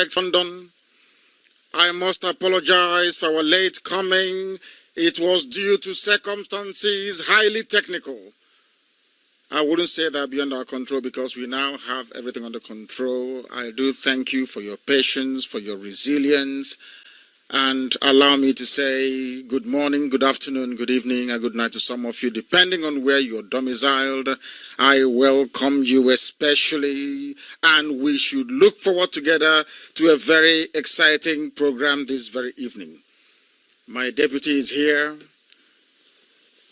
direct from London. I must apologize for our late coming. It was due to circumstances highly technical. I wouldn't say that beyond our control because we now have everything under control. I do thank you for your patience, for your resilience, and allow me to say good morning, good afternoon, good evening, and good night to some of you, depending on where you're domiciled. I welcome you especially, and we should look forward together to a very exciting program this very evening. My deputy is here.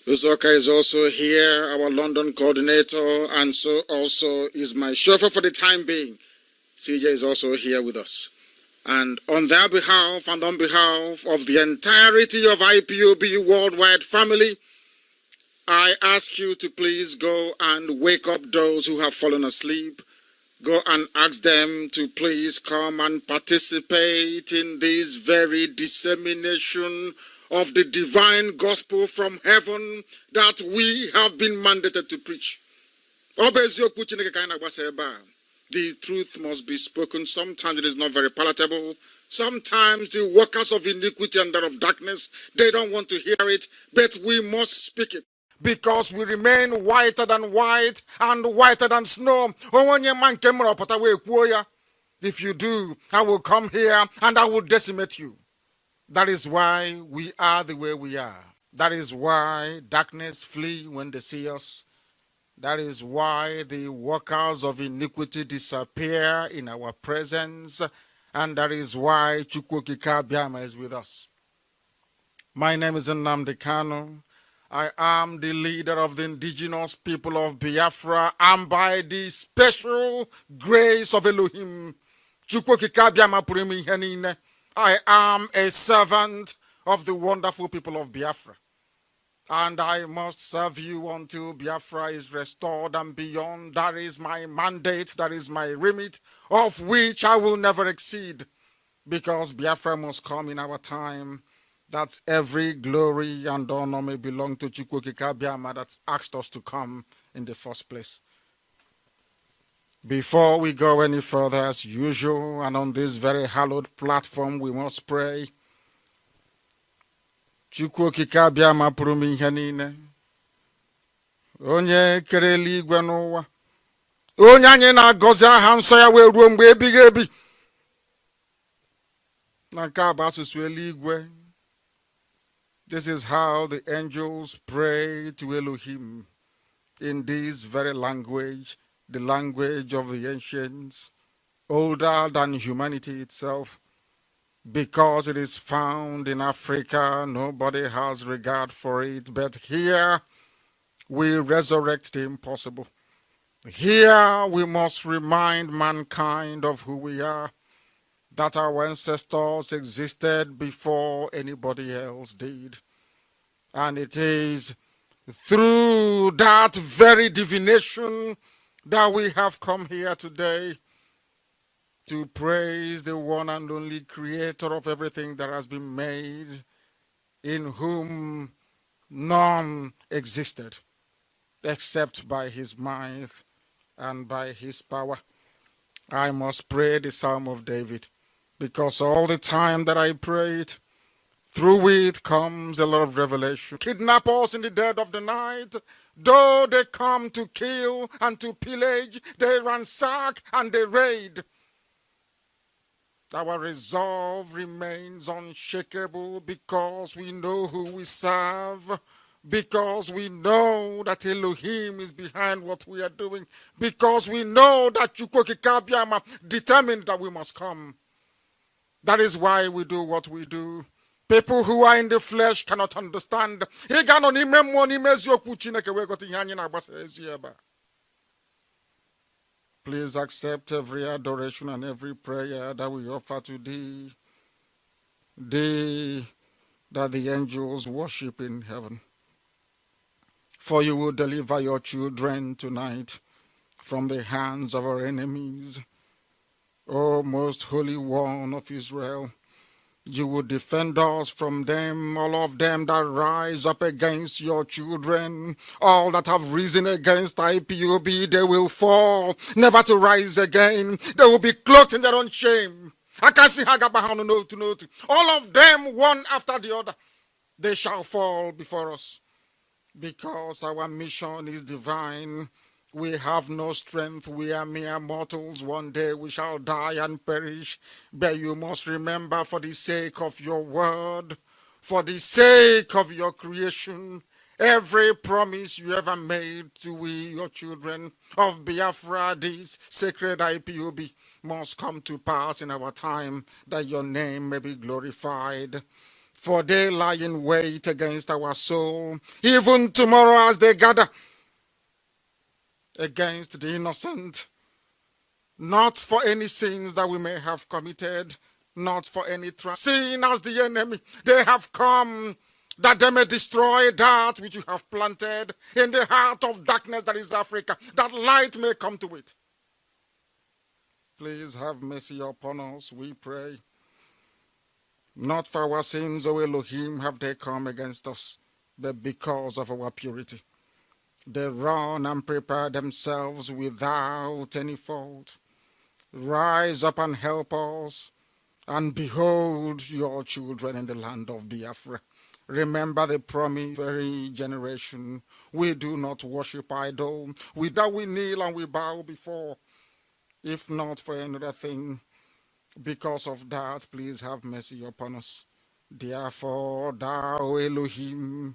Uzoka is also here, our London coordinator, and so also is my chauffeur for the time being. CJ is also here with us. And on their behalf and on behalf of the entirety of IPOB worldwide family, I ask you to please go and wake up those who have fallen asleep. Go and ask them to please come and participate in this very dissemination of the divine gospel from heaven that we have been mandated to preach. The truth must be spoken. Sometimes it is not very palatable. Sometimes the workers of iniquity and that of darkness, they don't want to hear it, but we must speak it. Because we remain whiter than white and whiter than snow. If you do, I will come here and I will decimate you. That is why we are the way we are. That is why darkness flee when they see us. That is why the workers of iniquity disappear in our presence. And that is why Chukwokika Biama is with us. My name is Nnamdi Kanu. I am the leader of the indigenous people of Biafra. And by the special grace of Elohim, Chukwokika Biama Purimi Henine, I am a servant of the wonderful people of Biafra. And I must serve you until Biafra is restored and beyond. That is my mandate, that is my remit, of which I will never exceed. Because Biafra must come in our time, that every glory and honor may belong to Chukwokika Biama that's asked us to come in the first place. Before we go any further, as usual, and on this very hallowed platform, we must pray. Chukwokika Biama pụrụ m ihe niile. Onye kere eluigwe n'ụwa. Onye anyị na-agọzi aha nsọ ya wee ruo mgbe ebighị ebi. Na nke a bụ asụsụ eluigwe. This is how the angels pray to Elohim in this very language, the language of the ancients, older than humanity itself. Because it is found in Africa, nobody has regard for it. But here, we resurrect the impossible. Here, we must remind mankind of who we are, that our ancestors existed before anybody else did. And it is through that very divination that we have come here today to praise the one and only creator of everything that has been made, in whom none existed except by his might and by his power. I must pray the Psalm of David, because all the time that I pray it, through it comes a lot of revelation. Kidnappers in the dead of the night, though they come to kill and to pillage, they ransack and they raid. Our resolve remains unshakable because we know who we serve, because we know that Elohim is behind what we are doing, because we know that Chukwokika Biama determined that we must come. That is why we do what we do. People who are in the flesh cannot understand. Please accept every adoration and every prayer that we offer to thee, thee that the angels worship in heaven. For you will deliver your children tonight from the hands of our enemies. O most holy one of Israel, you will defend us from them, all of them that rise up against your children, all that have risen against IPOB, they will fall, never to rise again. They will be cloaked in their own shame. All of them, one after the other, they shall fall before us. Because our mission is divine. We have no strength. We are mere mortals. One day we shall die and perish. But you must remember, for the sake of your word, for the sake of your creation, every promise you ever made to we, your children of Biafra, this sacred IPOB, must come to pass in our time, that your name may be glorified. For they lie in wait against our soul, even tomorrow as they gather against the innocent, not for any sins that we may have committed, not for any sin as the enemy. They have come that they may destroy that which you have planted in the heart of darkness that is Africa, that light may come to it. Please have mercy upon us, we pray. Not for our sins, O Elohim, have they come against us, but because of our purity. They run and prepare themselves without any fault. Rise up and help us, and behold your children in the land of Biafra. Remember the promise, very generation. We do not worship idol. That we kneel and we bow before, if not for another thing. Because of that, please have mercy upon us. Therefore, thou Elohim,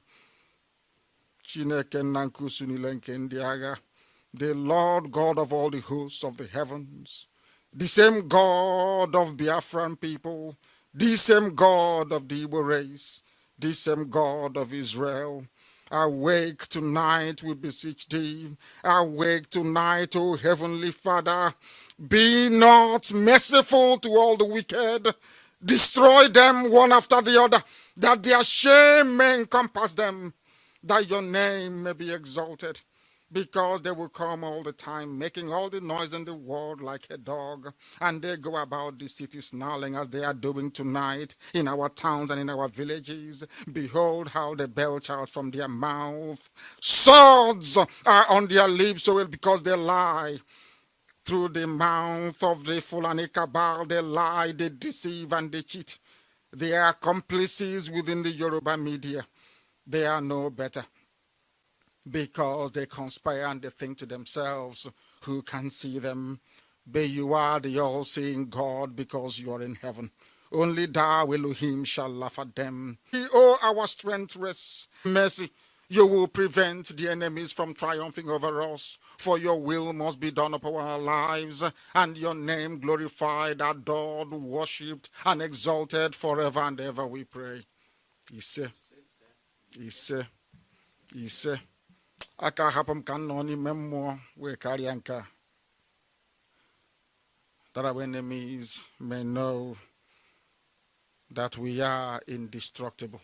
the Lord God of all the hosts of the heavens, the same God of Biafran people, the same God of the Igbo race, the same God of Israel, awake tonight, we beseech thee. Awake tonight, O Heavenly Father. Be not merciful to all the wicked. Destroy them one after the other, that their shame may encompass them, that your name may be exalted. Because they will come all the time, making all the noise in the world like a dog. And they go about the city snarling as they are doing tonight in our towns and in our villages. Behold how they belch out from their mouth. Swords are on their lips, because they lie. Through the mouth of the Fulani cabal, they lie, they deceive, and they cheat. They are accomplices within the Yoruba media. They are no better, because they conspire and they think to themselves, who can see them? But you are the all-seeing God, because you are in heaven. Only thou, Elohim, shall laugh at them. Oh, our strength rests. Mercy, you will prevent the enemies from triumphing over us, for your will must be done upon our lives, and your name glorified, adored, worshipped, and exalted forever and ever, we pray. Ise. Ise. Ise. Aka hapum kan no n'ime mmụọ wee karịa nke a, that our enemies may know that we are indestructible.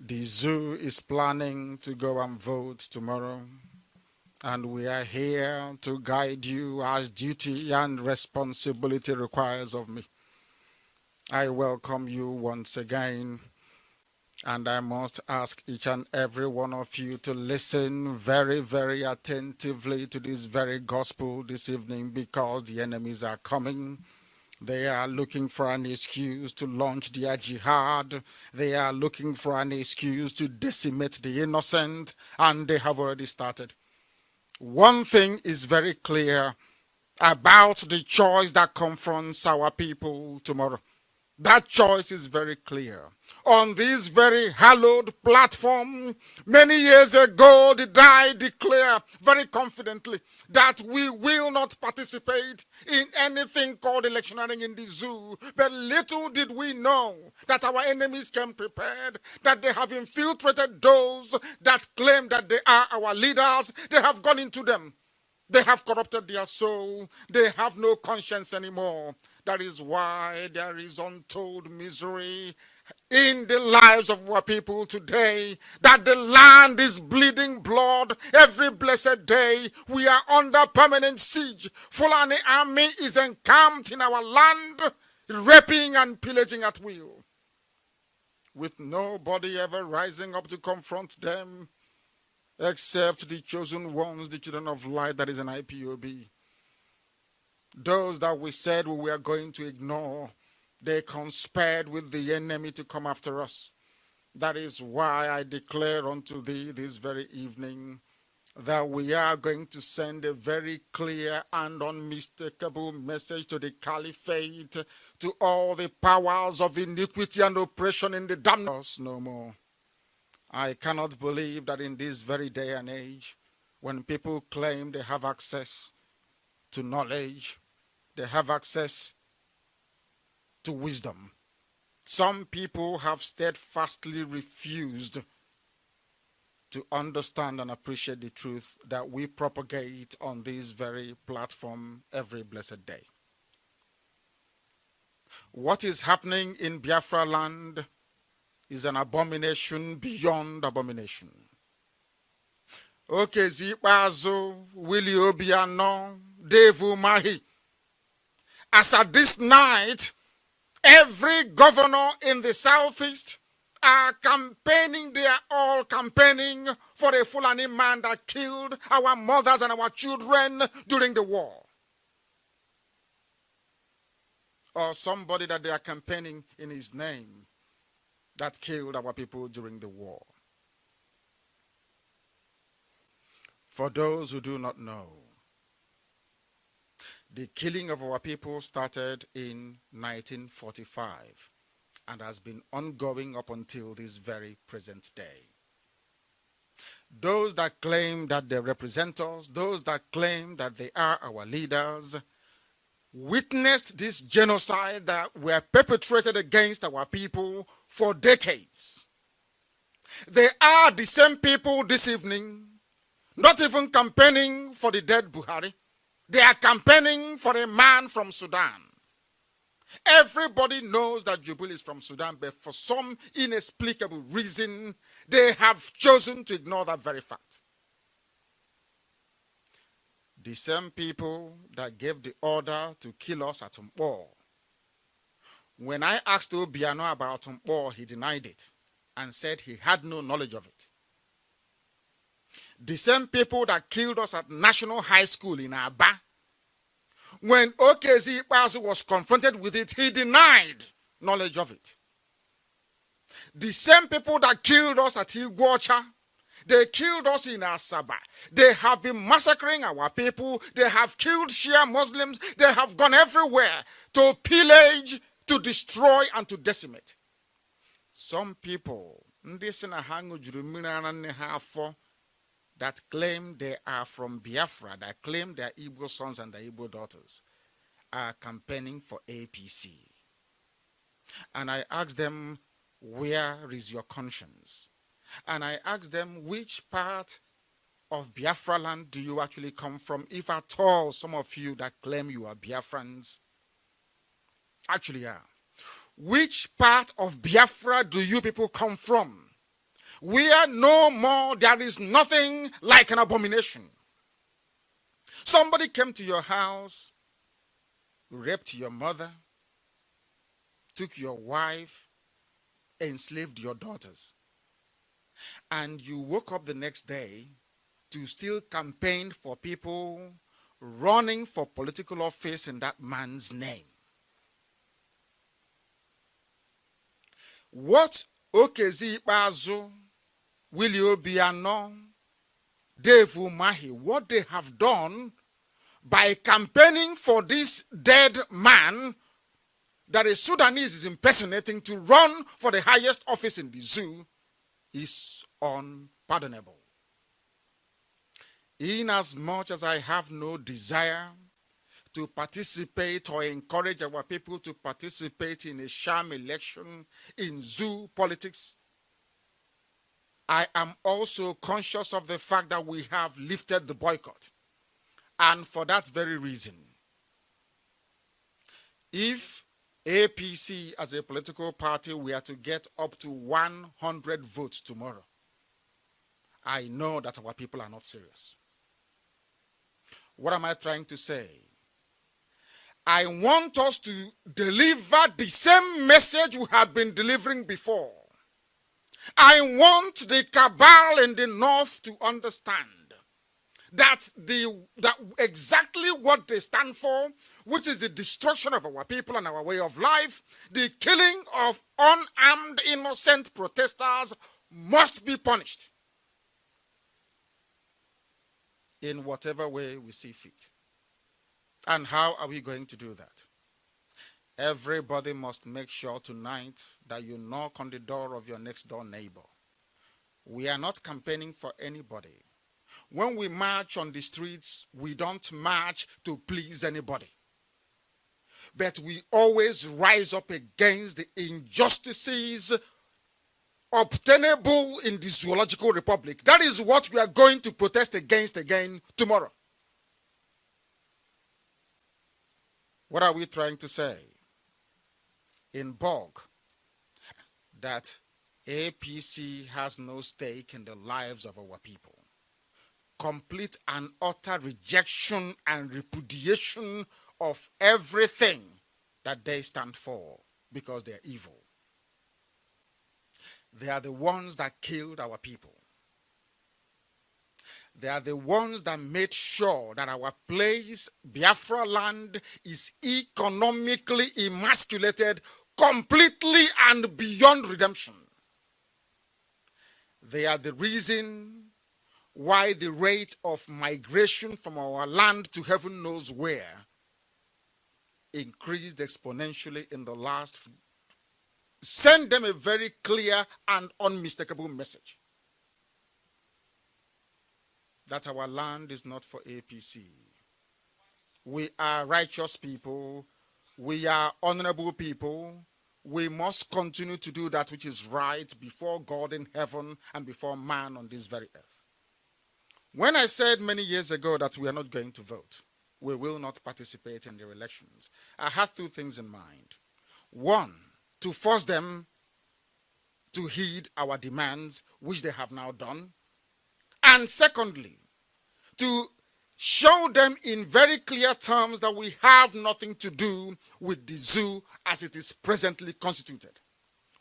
The zoo is planning to go and vote tomorrow, and we are here to guide you as duty and responsibility requires of me. I welcome you once again. And I must ask each and every one of you to listen very, very attentively to this very gospel this evening, because the enemies are coming. They are looking for an excuse to launch their jihad. They are looking for an excuse to decimate the innocent, and they have already started. One thing is very clear about the choice that confronts our people tomorrow. That choice is very clear. On this very hallowed platform, many years ago, did I declare very confidently that we will not participate in anything called electioneering in the zoo. But little did we know that our enemies came prepared, that they have infiltrated those that claim that they are our leaders. They have gone into them. They have corrupted their soul. They have no conscience anymore. That is why there is untold misery in the lives of our people today, that the land is bleeding blood every blessed day. We are under permanent siege. Fulani army is encamped in our land, raping and pillaging at will, with nobody ever rising up to confront them, except the chosen ones, the children of light, that is an IPOB. Those that we said we were going to ignore, they conspired with the enemy to come after us. That is why I declare unto thee this very evening that we are going to send a very clear and unmistakable message to the caliphate, to all the powers of iniquity and oppression in the damned us no more. I cannot believe that in this very day and age, when people claim they have access to knowledge, they have access to wisdom, some people have steadfastly refused to understand and appreciate the truth that we propagate on this very platform every blessed day. What is happening in Biafra land is an abomination beyond abomination. Okezi Ikpeazu, Willie Obiano, Dave Umahi. As at this night, every governor in the southeast are campaigning. They are all campaigning for a Fulani man that killed our mothers and our children during the war. Or somebody that they are campaigning in his name that killed our people during the war. For those who do not know, the killing of our people started in 1945 and has been ongoing up until this very present day. Those that claim that they represent us, those that claim that they are our leaders, witnessed this genocide that were perpetrated against our people for decades. They are the same people this evening, not even campaigning for the dead Buhari. They are campaigning for a man from Sudan. Everybody knows that Jubilee is from Sudan, but for some inexplicable reason, they have chosen to ignore that very fact. The same people that gave the order to kill us at Mpo. When I asked Obiano about Mpo, he denied it and said he had no knowledge of it. The same people that killed us at National High School in Aba, when Okezi Ikpeazu was confronted with it, he denied knowledge of it. The same people that killed us at Iguacha, they killed us in Asaba. They have been massacring our people. They have killed Shia Muslims. They have gone everywhere to pillage, to destroy, and to decimate. Some people, that claim they are from Biafra, that claim they are Igbo sons and their Igbo daughters, are campaigning for APC. And I ask them, where is your conscience? And I ask them, which part of Biafra land do you actually come from, if at all some of you that claim you are Biafrans actually are? Which part of Biafra do you people come from? We are no more, there is nothing like an abomination. Somebody came to your house, raped your mother, took your wife, enslaved your daughters. And you woke up the next day to still campaign for people running for political office in that man's name. What Okezi Ikpeazu, Willie Obiano, Dave Umahi, what they have done by campaigning for this dead man that a Sudanese is impersonating to run for the highest office in the zoo is unpardonable. Inasmuch as I have no desire to participate or encourage our people to participate in a sham election in zoo politics, I am also conscious of the fact that we have lifted the boycott. And for that very reason, if APC as a political party were to get up to 100 votes tomorrow, I know that our people are not serious. What am I trying to say? I want us to deliver the same message we have been delivering before. I want the cabal in the north to understand that exactly what they stand for, which is the destruction of our people and our way of life, the killing of unarmed innocent protesters, must be punished in whatever way we see fit. And how are we going to do that? Everybody must make sure tonight that you knock on the door of your next door neighbor. We are not campaigning for anybody. When we march on the streets, we don't march to please anybody. But we always rise up against the injustices obtainable in the zoological republic. That is what we are going to protest against again tomorrow. What are we trying to say? In bulk, that APC has no stake in the lives of our people. Complete and utter rejection and repudiation of everything that they stand for, because they're evil. They are the ones that killed our people. They are the ones that made sure that our place, Biafra land, is economically emasculated completely and beyond redemption. They are the reason why the rate of migration from our land to heaven knows where increased exponentially in the last. Send them a very clear and unmistakable message that our land is not for APC. We are righteous people. We are honorable people. We must continue to do that which is right before God in heaven and before man on this very earth. When I said many years ago that we are not going to vote, we will not participate in the elections, I had two things in mind. One, to force them to heed our demands, which they have now done. And secondly, to show them in very clear terms that we have nothing to do with the zoo as it is presently constituted.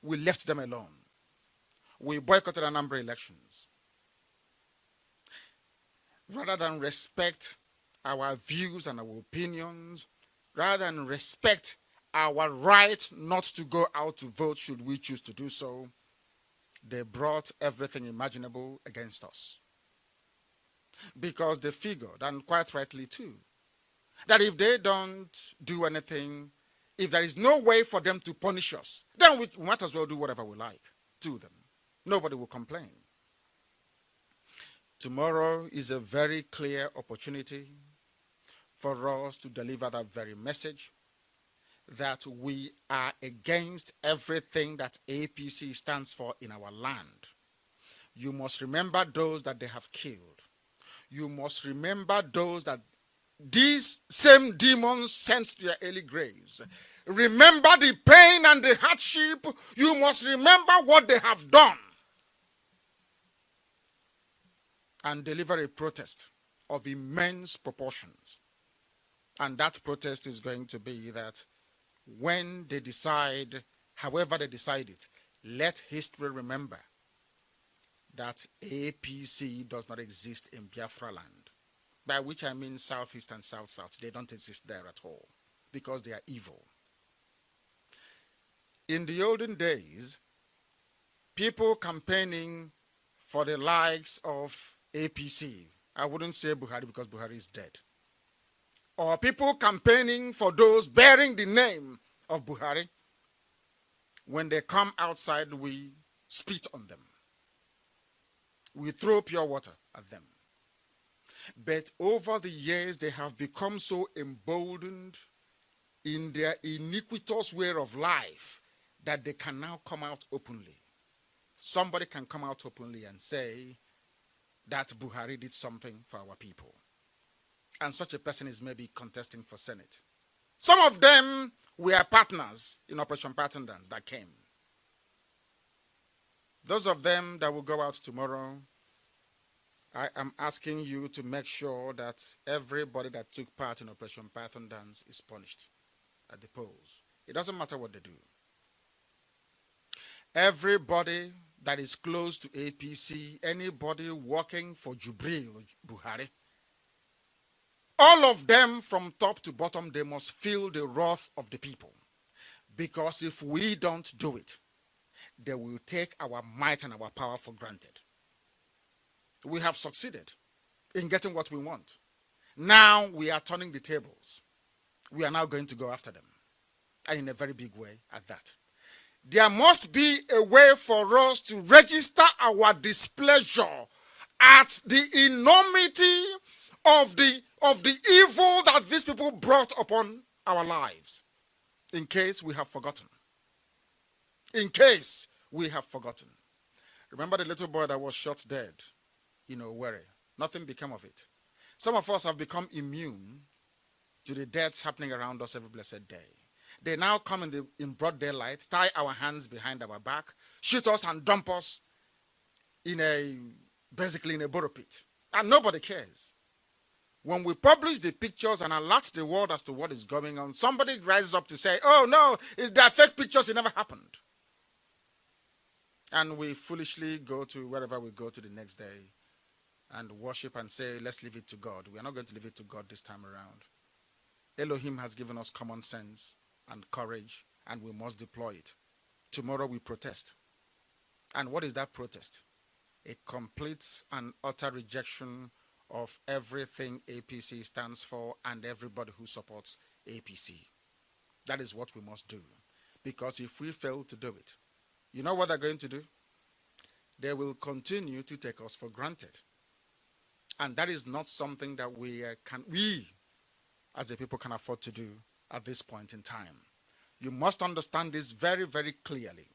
We left them alone. We boycotted a number of elections. Rather than respect our views and our opinions, rather than respect our right not to go out to vote should we choose to do so, they brought everything imaginable against us. Because they figured, and quite rightly too, that if they don't do anything, if there is no way for them to punish us, then we might as well do whatever we like to them. Nobody will complain. Tomorrow is a very clear opportunity for us to deliver that very message, that we are against everything that APC stands for in our land. You must remember those that they have killed. You must remember those that these same demons sent to their early graves. Remember the pain and the hardship. You must remember what they have done. And deliver a protest of immense proportions. And that protest is going to be that when they decide, however they decide it, let history remember that APC does not exist in Biafra land. By which I mean Southeast and South-South. They don't exist there at all because they are evil. In the olden days, people campaigning for the likes of APC, I wouldn't say Buhari because Buhari is dead, or people campaigning for those bearing the name of Buhari, when they come outside, we spit on them. We throw pure water at them. But over the years, they have become so emboldened in their iniquitous way of life that they can now come out openly. Somebody can come out openly and say that Buhari did something for our people. And such a person is maybe contesting for Senate. Some of them were partners in Operation Pattern Dance that came. Those of them that will go out tomorrow, I am asking you to make sure that everybody that took part in Operation Python Dance is punished at the polls. It doesn't matter what they do. Everybody that is close to APC, anybody working for Jubril Buhari, All of them from top to bottom, they must feel the wrath of the people. Because if we don't do it, they will take our might and our power for granted. We have succeeded in getting what we want. Now we are turning the tables. We are now going to go after them. And in a very big way at that. There must be a way for us to register our displeasure at the enormity of the evil that these people brought upon our lives. In case we have forgotten. In case we have forgotten. Remember the little boy that was shot dead in Owerri? Nothing became of it. Some of us have become immune to the deaths happening around us every blessed day. They now come in broad daylight, tie our hands behind our back, shoot us and dump us basically in a borrow pit. And nobody cares. When we publish the pictures and alert the world as to what is going on, somebody rises up to say, oh no, they're fake pictures, it never happened. And we foolishly go to wherever we go to the next day and worship and say, let's leave it to God. We are not going to leave it to God this time around. Elohim has given us common sense and courage, and we must deploy it. Tomorrow we protest. And what is that protest? A complete and utter rejection of everything APC stands for and everybody who supports APC. That is what we must do. Because if we fail to do it, you know what they're going to do? They will continue to take us for granted. And that is not something that we as a people can afford to do at this point in time. You must understand this very, very clearly.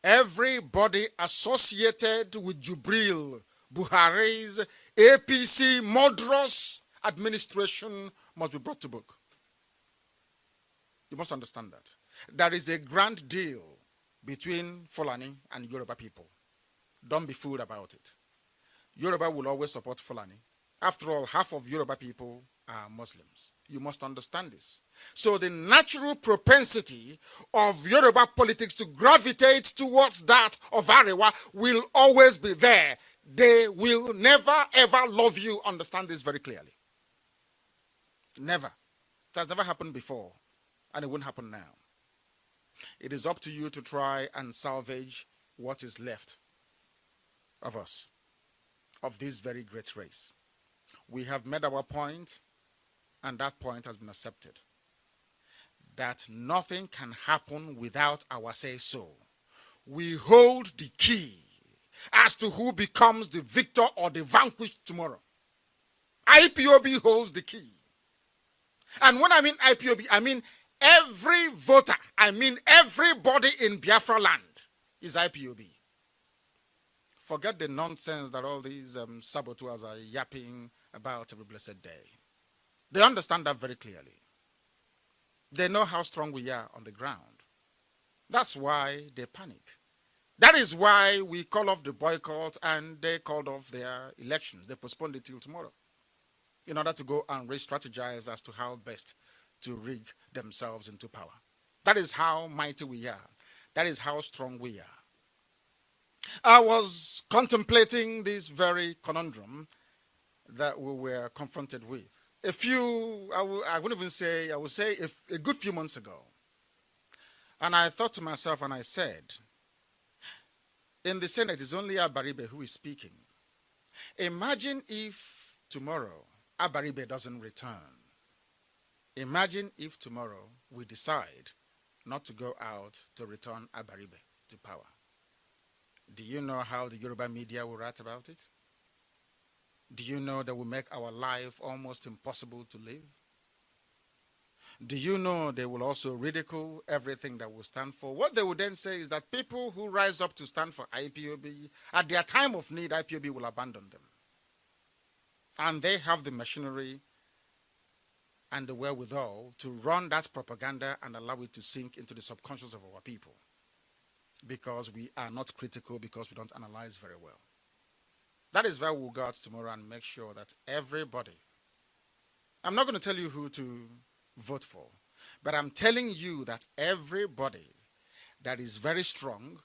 Everybody associated with Jubril Buhari's APC murderous administration must be brought to book. You must understand that. There is a grand deal between Fulani and Yoruba people. Don't be fooled about it. Yoruba will always support Fulani. After all, half of Yoruba people are Muslims. You must understand this. So the natural propensity of Yoruba politics to gravitate towards that of Arewa will always be there. They will never ever love you. Understand this very clearly. Never. It has never happened before, and it won't happen now. It is up to you to try and salvage what is left of us, of this very great race. We have made our point, and that point has been accepted. That nothing can happen without our say-so. We hold the key as to who becomes the victor or the vanquished tomorrow. IPOB holds the key. And when I mean IPOB, I mean every voter, I mean everybody in Biafra land is IPOB. Forget the nonsense that all these saboteurs are yapping about every blessed day. They understand that very clearly. They know how strong we are on the ground. That's why they panic. That is why we call off the boycott and they called off their elections. They postponed it till tomorrow in order to go and re-strategize as to how best to rig themselves into power. That is how mighty we are. That is how strong we are. I was contemplating this very conundrum that we were confronted with. I would say a good few months ago. And I thought to myself and I said, in the Senate, it's only Abaribe who is speaking. Imagine if tomorrow Abaribe doesn't return. Imagine if tomorrow we decide not to go out to return Abaribe to power. Do you know how the Yoruba media will write about it? Do you know that will make our life almost impossible to live? Do you know they will also ridicule everything that we stand for? What they would then say is that people who rise up to stand for IPOB, at their time of need, IPOB will abandon them. And they have the machinery and the wherewithal to run that propaganda and allow it to sink into the subconscious of our people. Because we are not critical, because we don't analyze very well. That is why we'll go out tomorrow and make sure that everybody, I'm not going to tell you who to vote for, but I'm telling you that everybody that is very strong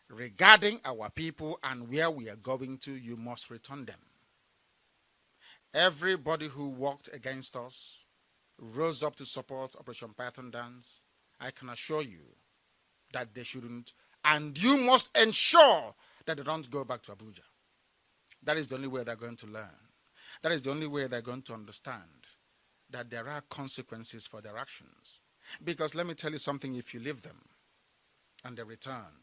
regarding our people and where we are going to, you must return them. Everybody who walked against us rose up to support Operation Python Dance. I can assure you that they shouldn't. And you must ensure that they don't go back to Abuja. That is the only way they're going to learn. That is the only way they're going to understand that there are consequences for their actions. Because let me tell you something, if you leave them and they return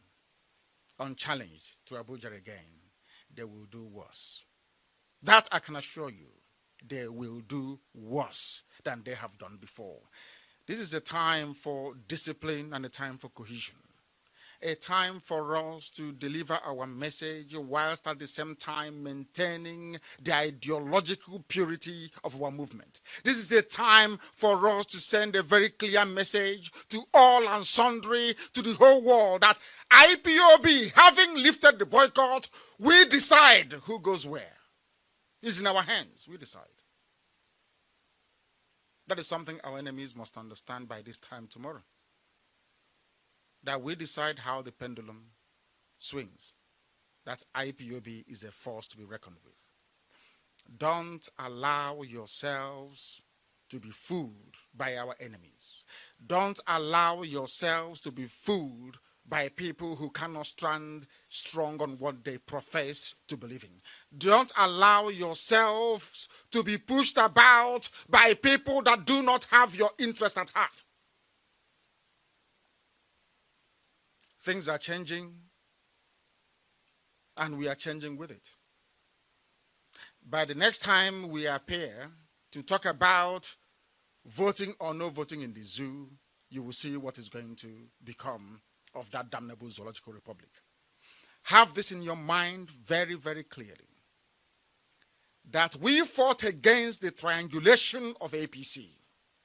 unchallenged to Abuja again, they will do worse. That I can assure you, they will do worse than they have done before. This is a time for discipline and a time for cohesion. A time for us to deliver our message whilst at the same time maintaining the ideological purity of our movement. This is a time for us to send a very clear message to all and sundry, to the whole world, that IPOB, having lifted the boycott, we decide who goes where. It's in our hands. We decide. That is something our enemies must understand by this time tomorrow. That we decide how the pendulum swings. That IPOB is a force to be reckoned with. Don't allow yourselves to be fooled by our enemies. Don't allow yourselves to be fooled by people who cannot stand strong on what they profess to believe in. Don't allow yourselves to be pushed about by people that do not have your interest at heart. Things are changing, and we are changing with it. By the next time we appear to talk about voting or no voting in the zoo, you will see what is going to become of that damnable zoological republic. Have this in your mind very, very clearly, that we fought against the triangulation of APC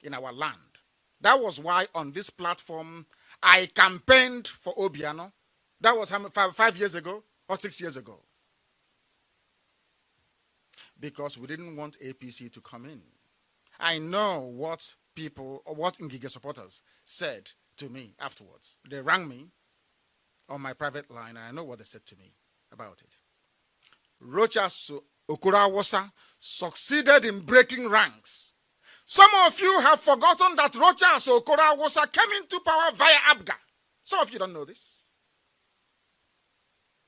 in our land. That was why on this platform I campaigned for Obiano. That was 5 years ago or 6 years ago. Because we didn't want APC to come in. I know what people, or what Ngige supporters said to me afterwards. They rang me on my private line, and I know what they said to me about it. Rochas Okurawasa succeeded in breaking ranks. Some of you have forgotten that Rochas Okurawasa came into power via Abga. Some of you don't know this.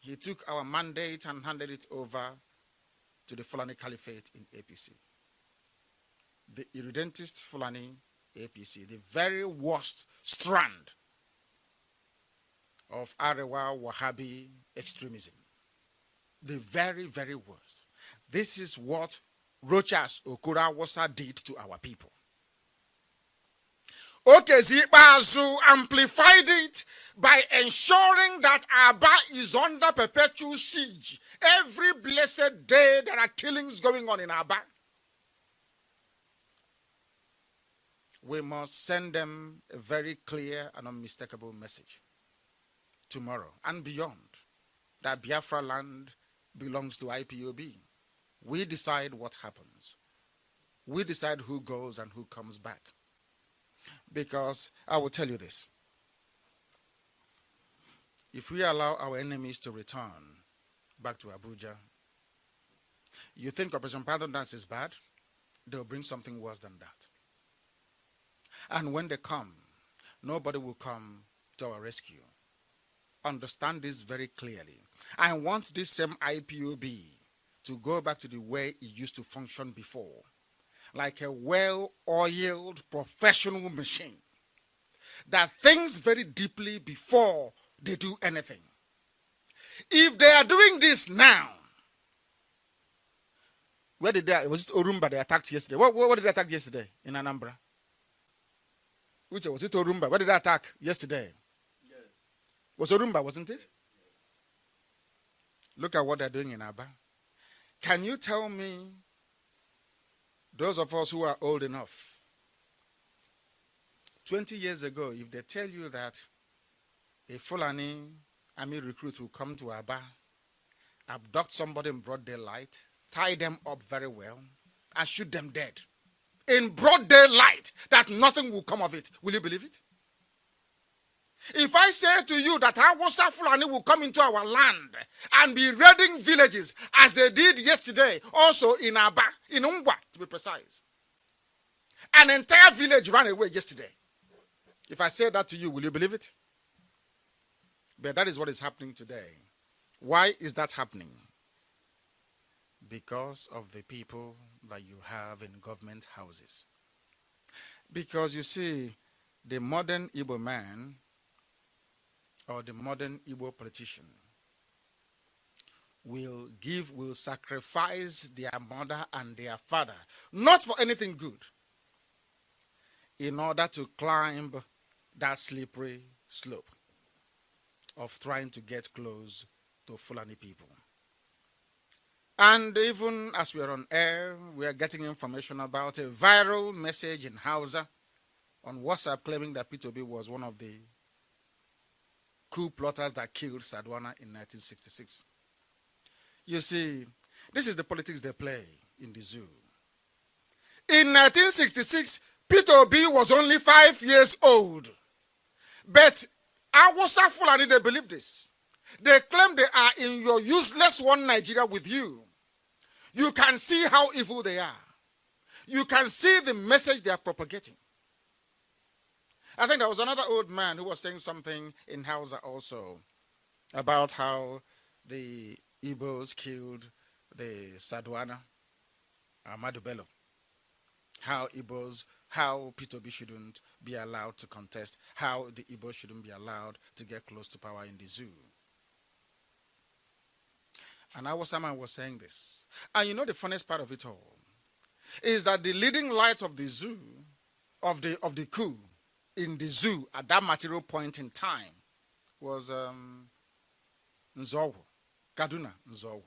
He took our mandate and handed it over to the Fulani Caliphate in APC. The irredentist Fulani APC, the very worst strand of Arewa Wahhabi extremism. The very, very worst. This is what Rochas Okurawasa did to our people. Okezibazu amplified it by ensuring that Aba is under perpetual siege. Every blessed day there are killings going on in Aba. We must send them a very clear and unmistakable message tomorrow and beyond, that Biafra land belongs to IPOB. We decide what happens. We decide who goes and who comes back. Because I will tell you this. If we allow our enemies to return back to Abuja, you think Operation Python Dance is bad? They'll bring something worse than that. And when they come, nobody will come to our rescue. Understand this very clearly. I want this same IPOB to go back to the way it used to function before. Like a well-oiled professional machine that thinks very deeply before they do anything. If they are doing this now, where did they, was it Orumba they attacked yesterday? What did they attack yesterday in Anambra? Which was it Orumba? What did they attack yesterday? Yeah. Was Orumba, wasn't it? Yeah. Look at what they're doing in Aba. Can you tell me, those of us who are old enough, 20 years ago, if they tell you that a Fulani army recruit will come to Aba, abduct somebody in broad daylight, tie them up very well, and shoot them dead, in broad daylight, that nothing will come of it, will you believe it? If I say to you that Hausa Fulani will come into our land and be raiding villages as they did yesterday, also in Aba, in Ungwa, to be precise. An entire village ran away yesterday. If I say that to you, will you believe it? But that is what is happening today. Why is that happening? Because of the people that you have in government houses. Because you see, the modern Igbo man or the modern Igbo politician will sacrifice their mother and their father, not for anything good, in order to climb that slippery slope of trying to get close to Fulani people. And even as we are on air, we are getting information about a viral message in Hausa on WhatsApp claiming that P2B was one of the coup plotters that killed Sadwana in 1966. You see, this is the politics they play in the zoo. In 1966, P2B was only 5 years old. But Hausa Fulani, they believe this. They claim they are in your useless one Nigeria with you. You can see how evil they are. You can see the message they are propagating. I think there was another old man who was saying something in Hausa also about how the Igbos killed the Sadwana, Ahmadu Bello. How P2B shouldn't be allowed to contest, how the Igbos shouldn't be allowed to get close to power in the zoo. And someone was saying this. And you know the funniest part of it all is that the leading light of the zoo, of the coup in the zoo at that material point in time was Nzowo, Kaduna Nzowo.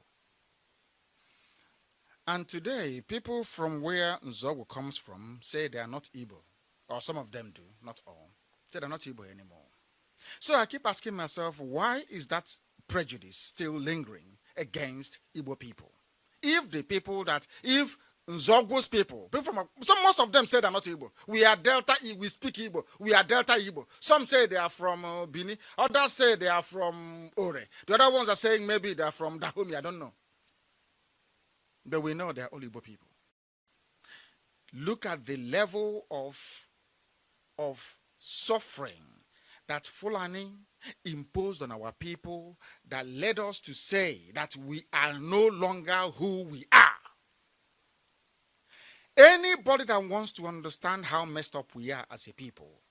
And today, people from where Nzowo comes from say they are not Igbo, or some of them do, not all, say they're not Igbo anymore. So I keep asking myself, why is that prejudice still lingering against Igbo people? If Nzogo's people from most of them say they're not Igbo. We are Delta Igbo, we speak Igbo. We are Delta Igbo. Some say they are from Bini. Others say they are from Ore. The other ones are saying maybe they are from Dahomey. I don't know. But we know they are all Igbo people. Look at the level of suffering that Fulani imposed on our people that led us to say that we are no longer who we are. Anybody that wants to understand how messed up we are as a people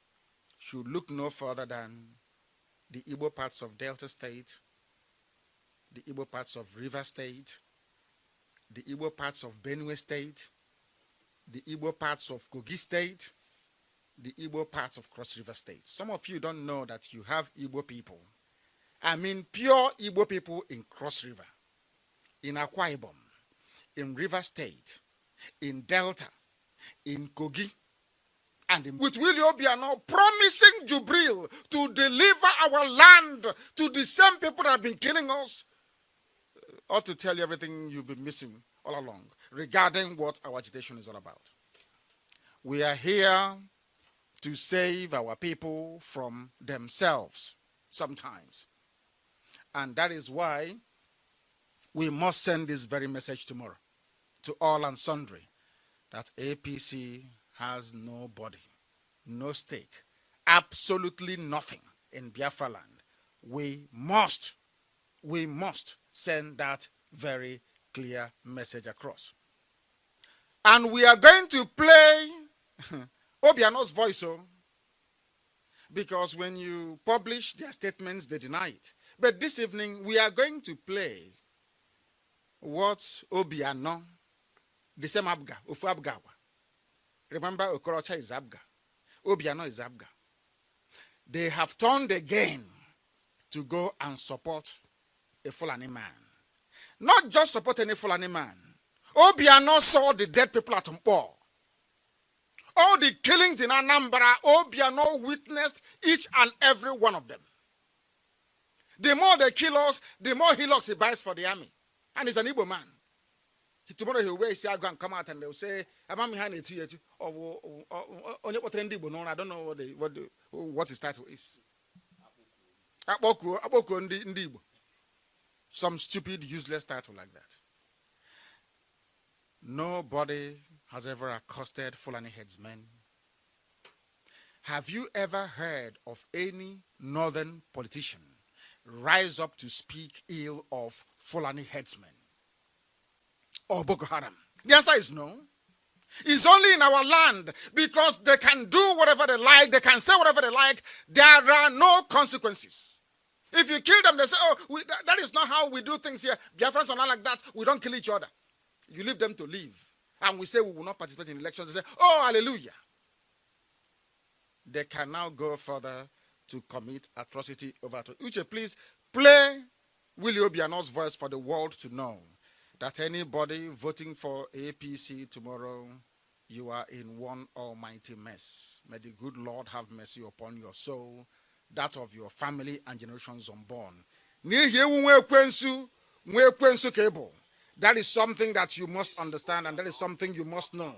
should look no further than the Igbo parts of Delta State, the Igbo parts of River State, the Igbo parts of Benue State, the Igbo parts of Kogi State, the Igbo parts of Cross River State. Some of you don't know that you have Igbo people. I mean pure Igbo people in Cross River, in Akwa Ibom, in River State, in Delta, in Kogi, and with Willie Obiano promising Jubril to deliver our land to the same people that have been killing us, or to tell you everything you've been missing all along regarding what our agitation is all about. We are here to save our people from themselves sometimes. And that is why we must send this very message tomorrow to all and sundry, that APC has no body, no stake, absolutely nothing in Biafra land. We must send that very clear message across. And we are going to play Obiano's voice, because when you publish their statements, they deny it. But this evening, we are going to play what Obiano, the same Abga, Ufu Abgawa. Remember, Okorocha is Abga. Obiano is Abga. They have turned again to go and support a Fulani man. Not just support any Fulani man. Obiano saw the dead people at Mpo. All the killings in Anambra, Obiano witnessed each and every one of them. The more they kill us, the more Hilux he buys for the army. And he's an Igbo man. Tomorrow he'll wear his go and come out and they'll say, I don't know what his title is. Some stupid, useless title like that. Nobody has ever accosted Fulani headsmen. Have you ever heard of any northern politician rise up to speak ill of Fulani headsmen or Boko Haram? The answer is no. It's only in our land because they can do whatever they like, they can say whatever they like, there are no consequences. If you kill them, they say, oh, that is not how we do things here. Biafrans are not like that. We don't kill each other. You leave them to live. And we say we will not participate in elections. They say, oh, hallelujah. They can now go further to commit atrocity over atrocity. Uche, please play Willie Obiano's voice for the world to know that anybody voting for APC tomorrow, you are in one almighty mess. May the good Lord have mercy upon your soul, that of your family and generations unborn. That is something that you must understand, and that is something you must know.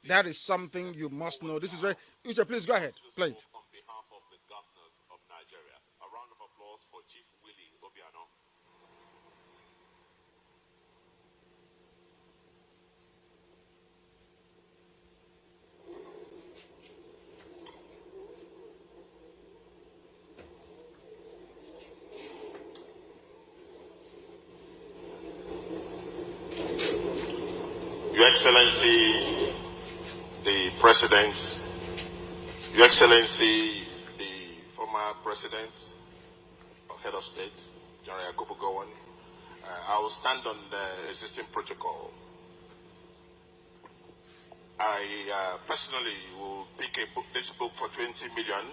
That is something you must know. This is very... Uche, please go ahead. Play it. On behalf of the governors of Nigeria, a round of applause for Chief Willie Obiano. Your Excellency, the President, Your Excellency, the former President or Head of State, General Yakubu Gowon, I will stand on the existing protocol. I personally will pick this book for 20 million.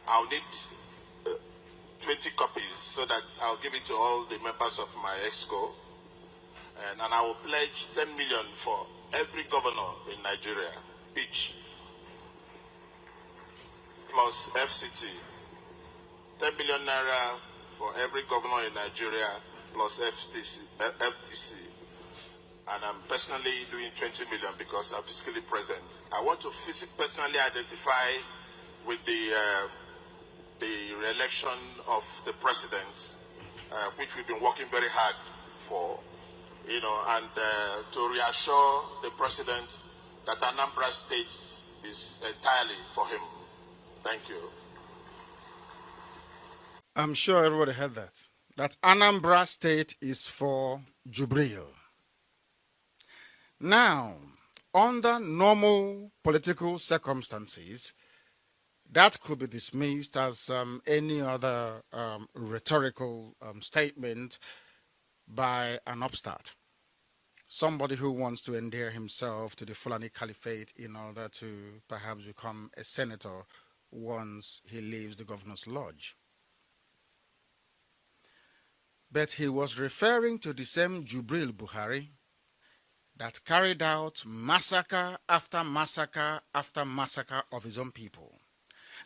I'll need 20 copies so that I'll give it to all the members of my EXCO. And I will pledge 10 million for every governor in Nigeria, each, plus FCT. 10 million naira for every governor in Nigeria, plus FTC. And I'm personally doing 20 million because I'm physically present. I want to personally identify with the re-election of the president, which we've been working very hard for. And to reassure the president that Anambra State is entirely for him. Thank you. I'm sure everybody heard that. That Anambra State is for Jubril. Now, under normal political circumstances, that could be dismissed as any other rhetorical statement by an upstart. Somebody who wants to endear himself to the Fulani Caliphate in order to perhaps become a senator once he leaves the governor's lodge. But he was referring to the same Jubril Buhari that carried out massacre after massacre after massacre of his own people.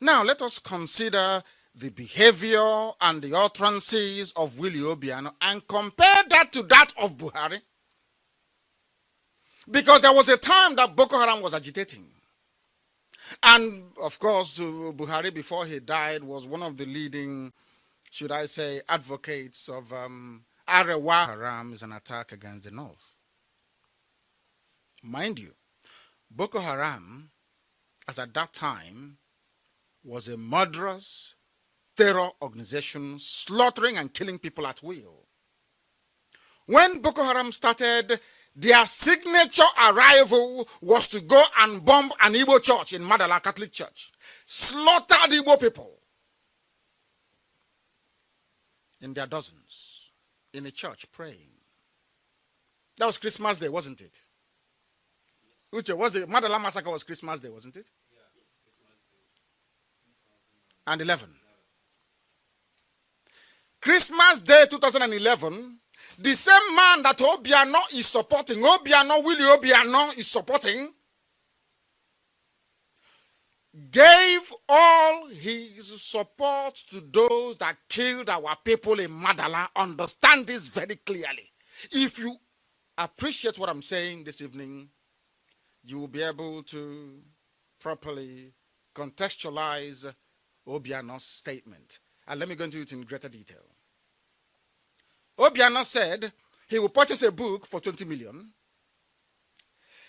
Now let us consider the behavior and the utterances of Willie Obiano and compare that to that of Buhari. Because there was a time that Boko Haram was agitating. And of course, Buhari, before he died, was one of the leading, should I say, advocates of Arewa. Haram is an attack against the North. Mind you, Boko Haram, as at that time, was a murderous terror organization slaughtering and killing people at will. When Boko Haram started, their signature arrival was to go and bomb an Igbo church in Madala Catholic Church. Slaughtered Igbo people in their dozens in a church praying. That was Christmas Day, wasn't it? Uche, was the Madala massacre was Christmas Day, wasn't it? And 11. Christmas Day 2011, the same man that Obiano is supporting, Willie Obiano is supporting, gave all his support to those that killed our people in Madala. Understand this very clearly. If you appreciate what I'm saying this evening, you will be able to properly contextualize Obiano's statement. And let me go into it in greater detail. Obiano said he will purchase a book for 20 million.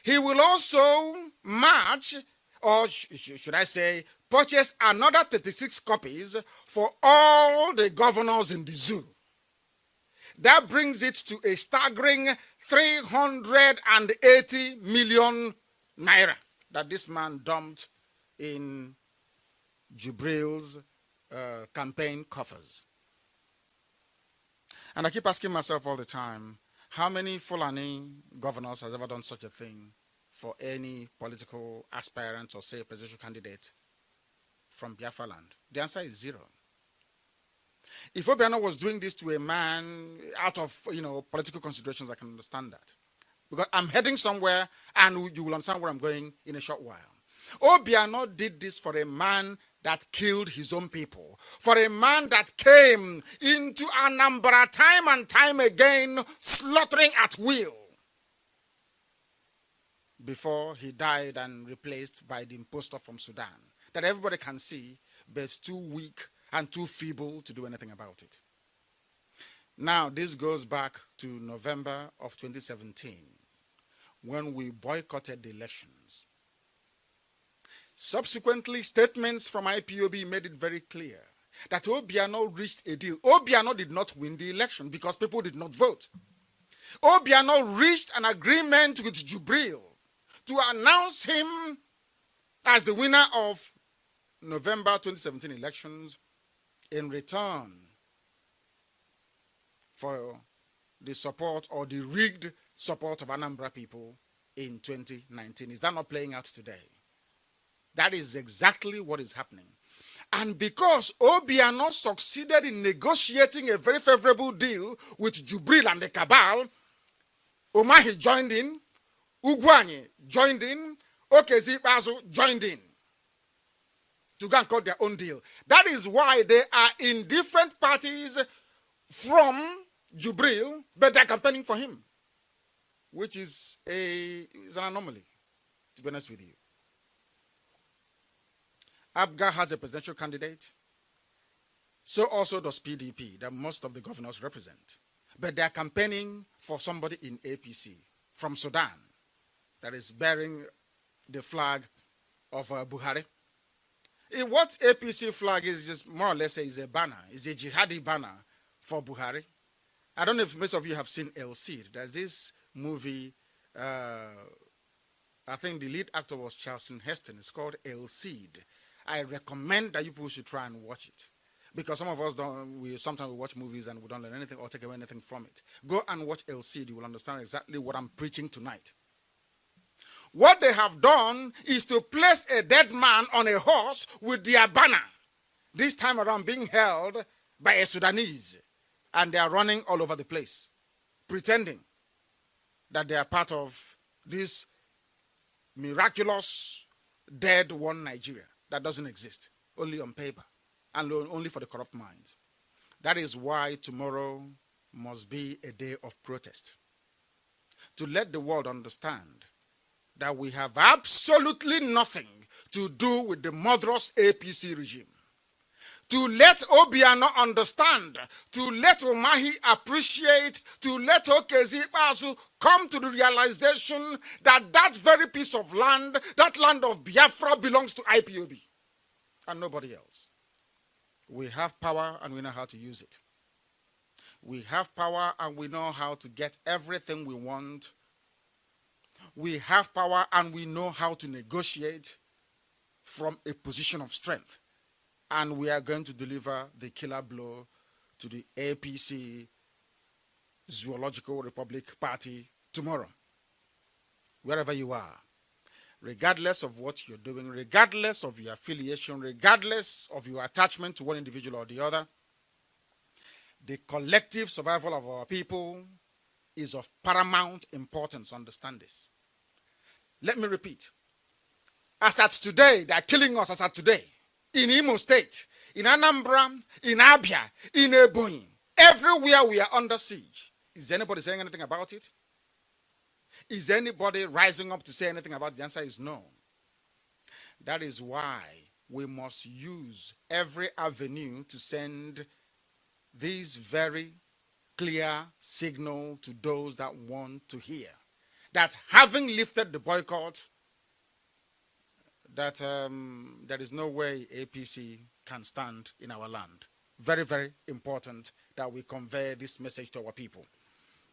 He will also match, or should I say, purchase another 36 copies for all the governors in the zoo. That brings it to a staggering 380 million naira that this man dumped in Jubril's campaign coffers. And I keep asking myself all the time, how many Fulani governors has ever done such a thing for any political aspirant or, say, a presidential candidate from Biafra land? The answer is zero. If Obiano was doing this to a man out of, political considerations, I can understand that. Because I'm heading somewhere and you will understand where I'm going in a short while. Obiano did this for a man that killed his own people, for a man that came into Anambra time and time again, slaughtering at will, before he died and replaced by the impostor from Sudan, that everybody can see, but is too weak and too feeble to do anything about it. Now, this goes back to November of 2017, when we boycotted the elections. Subsequently, statements from IPOB made it very clear that Obiano reached a deal. Obiano did not win the election because people did not vote. Obiano reached an agreement with Jubril to announce him as the winner of November 2017 elections in return for the support or the rigged support of Anambra people in 2019. Is that not playing out today? That is exactly what is happening. And because Obiano succeeded in negotiating a very favorable deal with Jubril and the cabal, Umahi joined in, Ugwanye joined in, Okezi Bazu joined in to go and cut their own deal. That is why they are in different parties from Jubril, but they're campaigning for him, which is an anomaly, to be honest with you. ABGA has a presidential candidate. So also does PDP, that most of the governors represent. But they are campaigning for somebody in APC from Sudan that is bearing the flag of Buhari. What APC flag is, just more or less is a banner. It's a jihadi banner for Buhari. I don't know if most of you have seen El Cid. There's this movie, I think the lead actor was Charleston Heston. It's called El Cid. I recommend that you people should try and watch it. Because some of us sometimes watch movies and we don't learn anything or take away anything from it. Go and watch El Cid. You will understand exactly what I'm preaching tonight. What they have done is to place a dead man on a horse with their banner. This time around being held by a Sudanese. And they are running all over the place, pretending that they are part of this miraculous dead one Nigeria that doesn't exist, only on paper, and only for the corrupt minds. That is why tomorrow must be a day of protest. To let the world understand that we have absolutely nothing to do with the murderous APC regime. To let Obiano understand, to let Umahi appreciate, to let Okezi Basu come to the realization that that very piece of land, that land of Biafra, belongs to IPOB and nobody else. We have power and we know how to use it. We have power and we know how to get everything we want. We have power and we know how to negotiate from a position of strength. And we are going to deliver the killer blow to the APC Zoological Republic Party tomorrow. Wherever you are, regardless of what you're doing, regardless of your affiliation, regardless of your attachment to one individual or the other, the collective survival of our people is of paramount importance. Understand this. Let me repeat. As at today, they are killing us as at today. In Imo State, in Anambra, in Abia, in Ebonyi, everywhere we are under siege. Is anybody saying anything about it? Is anybody rising up to say anything about it? The answer is no. That is why we must use every avenue to send this very clear signal to those that want to hear that having lifted the boycott, that there is no way APC can stand in our land. Very, very important that we convey this message to our people.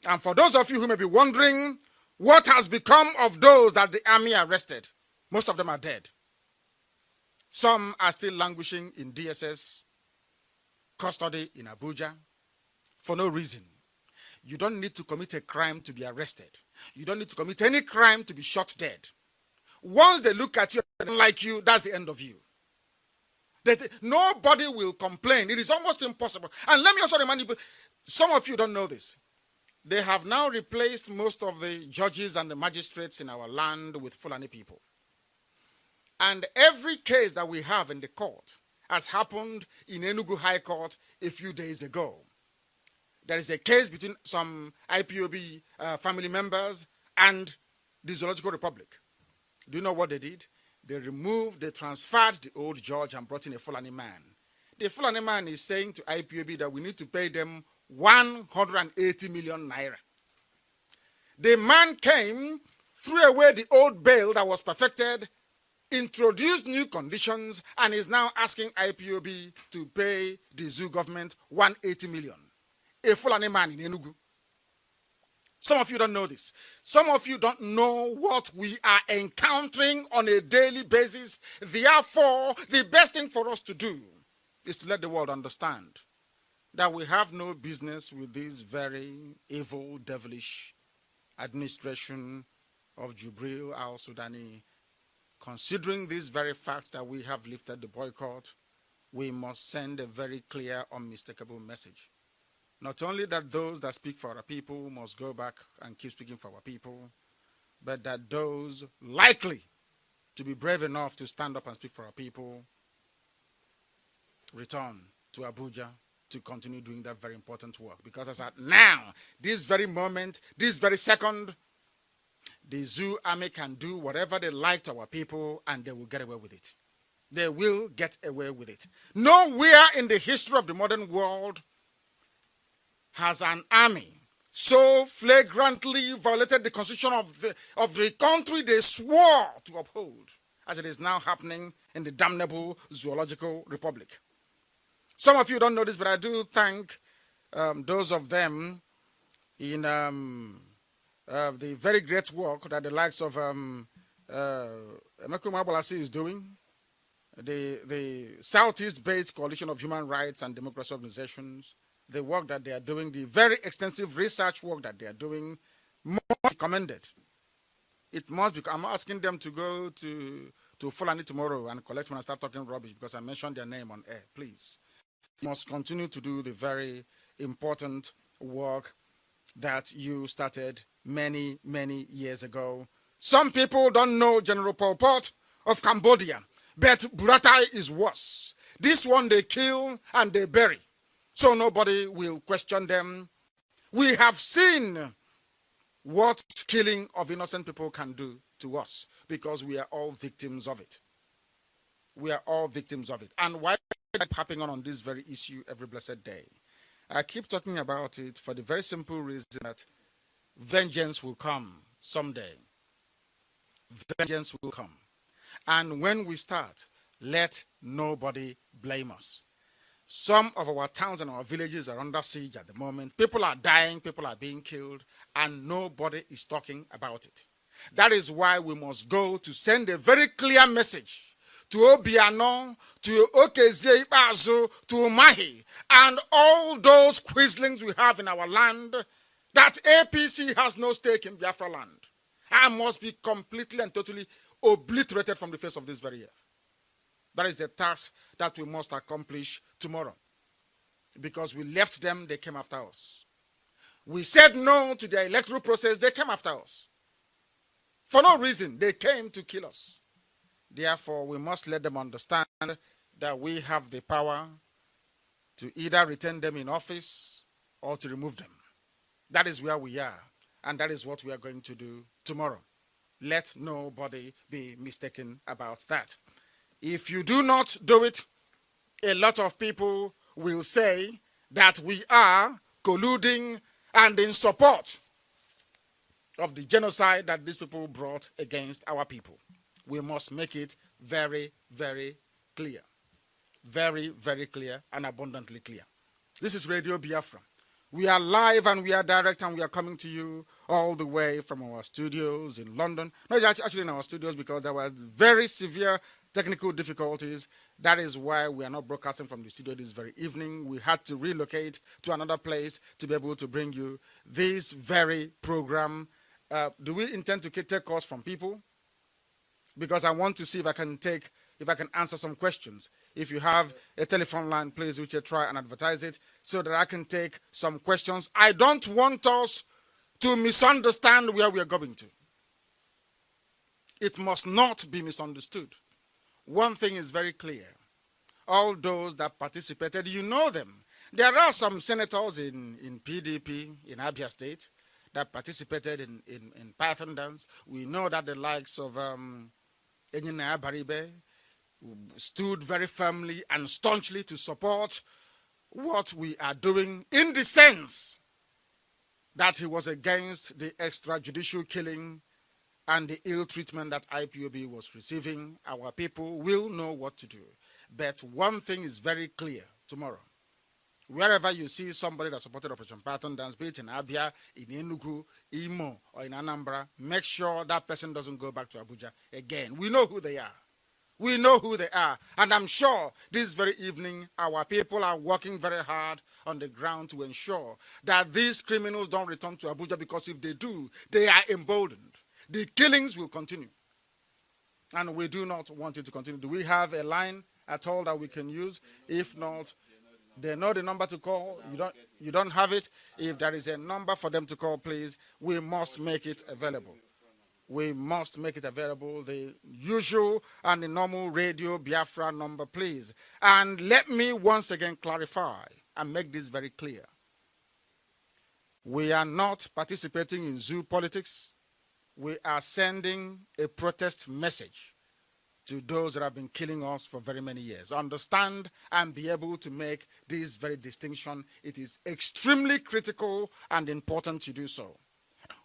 And for those of you who may be wondering what has become of those that the army arrested, most of them are dead. Some are still languishing in DSS custody in Abuja for no reason. You don't need to commit a crime to be arrested. You don't need to commit any crime to be shot dead. Once they look at you and don't like you, that's the end of you. Nobody will complain. It is almost impossible. And let me also remind you, some of you don't know this. They have now replaced most of the judges and the magistrates in our land with Fulani people. And every case that we have in the court has happened in Enugu High Court a few days ago. There is a case between some IPOB family members and the Zoological Republic. Do you know what they did? They transferred the old judge and brought in a Fulani man. The Fulani man is saying to IPOB that we need to pay them 180 million naira. The man came, threw away the old bail that was perfected, introduced new conditions, and is now asking IPOB to pay the zoo government 180 million. A Fulani man in Enugu. Some of you don't know this. Some of you don't know what we are encountering on a daily basis. Therefore, the best thing for us to do is to let the world understand that we have no business with this very evil, devilish administration of Jubril al-Sudani. Considering this very fact that we have lifted the boycott, we must send a very clear, unmistakable message. Not only that those that speak for our people must go back and keep speaking for our people, but that those likely to be brave enough to stand up and speak for our people return to Abuja to continue doing that very important work. Because as at now, this very moment, this very second, the zoo army can do whatever they like to our people and they will get away with it. They will get away with it. Nowhere in the history of the modern world has an army so flagrantly violated the constitution of the country they swore to uphold as it is now happening in the damnable Zoological Republic. Some of you don't know this, but I do thank those of them in the very great work that the likes of Emeku Mabolasi is doing, the Southeast-based Coalition of Human Rights and Democracy Organizations, the work that they are doing, the very extensive research work that they are doing, must be commended. It must be. I'm asking them to go to Fulani tomorrow and collect me and start talking rubbish because I mentioned their name on air. Please. You must continue to do the very important work that you started many, many years ago. Some people don't know General Pol Pot of Cambodia, but Buratai is worse. This one they kill and they bury, so nobody will question them. We have seen what killing of innocent people can do to us because we are all victims of it. We are all victims of it. And why is it happening on this very issue every blessed day? I keep talking about it for the very simple reason that vengeance will come someday. Vengeance will come. And when we start, let nobody blame us. Some of our towns and our villages are under siege at the moment. People are dying, people are being killed, and nobody is talking about it. That is why we must go to send a very clear message to Obiano, to Okezie Ipazu, to Mahi, and all those quislings we have in our land, that APC has no stake in Biafra land and must be completely and totally obliterated from the face of this very earth. That is the task that we must accomplish tomorrow. Because we left them, they came after us. We said no to the electoral process, they came after us. For no reason, they came to kill us. Therefore, we must let them understand that we have the power to either retain them in office or to remove them. That is where we are, and that is what we are going to do tomorrow. Let nobody be mistaken about that. If you do not do it, a lot of people will say that we are colluding and in support of the genocide that these people brought against our people. We must make it very, very clear. Very, very clear and abundantly clear. This is Radio Biafra. We are live and we are direct and we are coming to you all the way from our studios in London. Not actually in our studios because there were very severe technical difficulties. That is why we are not broadcasting from the studio this very evening. We had to relocate to another place to be able to bring you this very program. Do we intend to take calls from people? Because I want to see if I can answer some questions. If you have a telephone line, please would you try and advertise it so that I can take some questions. I don't want us to misunderstand where we are going to. It must not be misunderstood. One thing is very clear. All those that participated, you know them. There are some senators in PDP in Abia State that participated in Python dance. We know that the likes of Enyina Baribe stood very firmly and staunchly to support what we are doing in the sense that he was against the extrajudicial killing and the ill treatment that IPOB was receiving. Our people will know what to do. But one thing is very clear tomorrow. Wherever you see somebody that supported Operation Python Dance, be it in Abia, in Enugu, Imo, or in Anambra, make sure that person doesn't go back to Abuja again. We know who they are. We know who they are. And I'm sure this very evening, our people are working very hard on the ground to ensure that these criminals don't return to Abuja, because if they do, they are emboldened. The killings will continue. And we do not want it to continue. Do we have a line at all that we can use? If not, they know the number to call. You don't have it. If there is a number for them to call, please, we must make it available. We must make it available, the usual and the normal Radio Biafra number, please. And let me once again clarify and make this very clear. We are not participating in zoo politics. We are sending a protest message to those that have been killing us for very many years. Understand and be able to make this very distinction. It is extremely critical and important to do so.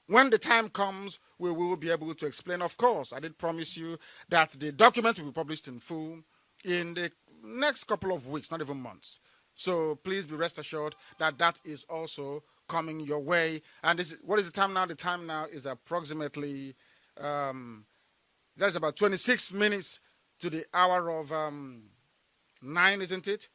When the time comes, we will be able to explain. Of course, I did promise you that the document will be published in full in the next couple of weeks, not even months. So please be rest assured that that is also coming your way. And what is the time now? The time now is approximately, that's about 26 minutes to the hour of 9, isn't it?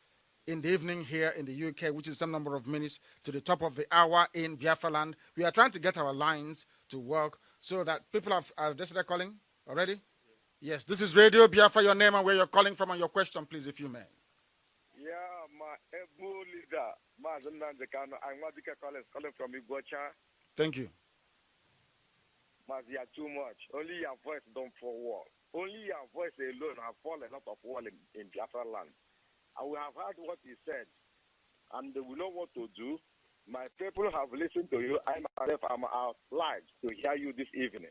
In the evening here in the UK, which is some number of minutes to the top of the hour in Biafra land. We are trying to get our lines to work so that people have just started calling already? Yes, this is Radio Biafra, your name and where you're calling from and your question, please, if you may. Yeah, my able leader, Mazi Nnamdi Kanu, Ohamadike calling from Iguacha. Thank you. Mazi, you are too much. Only your voice don't fall wall. Only your voice alone have fallen a lot of wall in Biafra land. And we have heard what he said, and we know what to do. My people have listened to you. I myself am live to hear you this evening.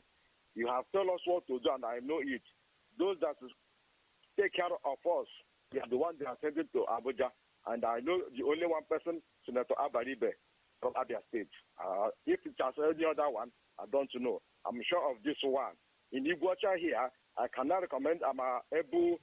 You have told us what to do, and I know it. Those that take care of us, they are the ones that are sending to Abuja, and I know the only one person, Senator Abaribe from Abia State. If it's just any other one, I don't know. I'm sure of this one. In Iguacha here, I cannot recommend able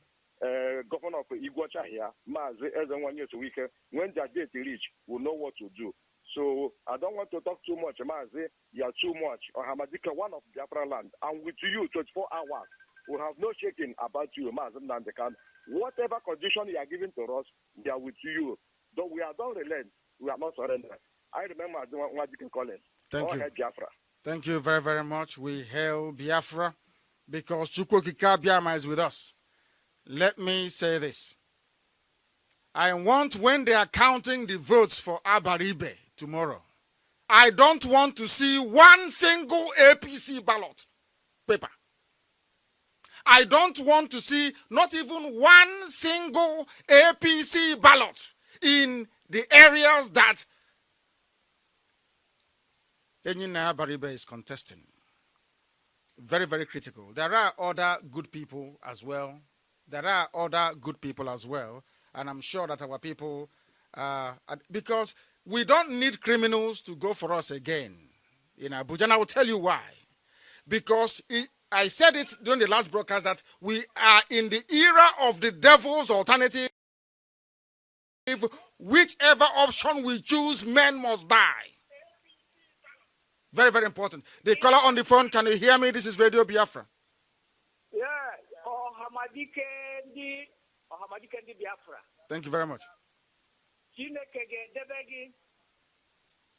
governor of Iguacha here, Mazi Nnamdi, when their date reach, will know what to do. So I don't want to talk too much, Mazi. You are too much. Ohamadike, one of Biafra land, and with you 24 hours. We have no shaking about you, Mazi Nnamdi Kanu. Whatever condition you are giving to us, we are with you. Though we are don't relent, we are not surrender. I remember Ohamadike calling. Thank you. Biafra. Thank you very, very much. We hail Biafra because Chukwokika Biama is with us. Let me say this. I want, when they are counting the votes for Abaribe tomorrow, I don't want to see one single APC ballot paper. I don't want to see not even one single APC ballot in the areas that Enyina Abaribe is contesting. Very, very critical. There are other good people as well There are other good people as well, and I'm sure that our people, because we don't need criminals to go for us again in Abuja, and I will tell you why. Because I said it during the last broadcast that we are in the era of the devil's alternative. Whichever option we choose, men must die. Very, very important. The caller on the phone, can you hear me? This is Radio Biafra. Yeah, Ohamadike Biafra. Thank you very much. Chineke debegi.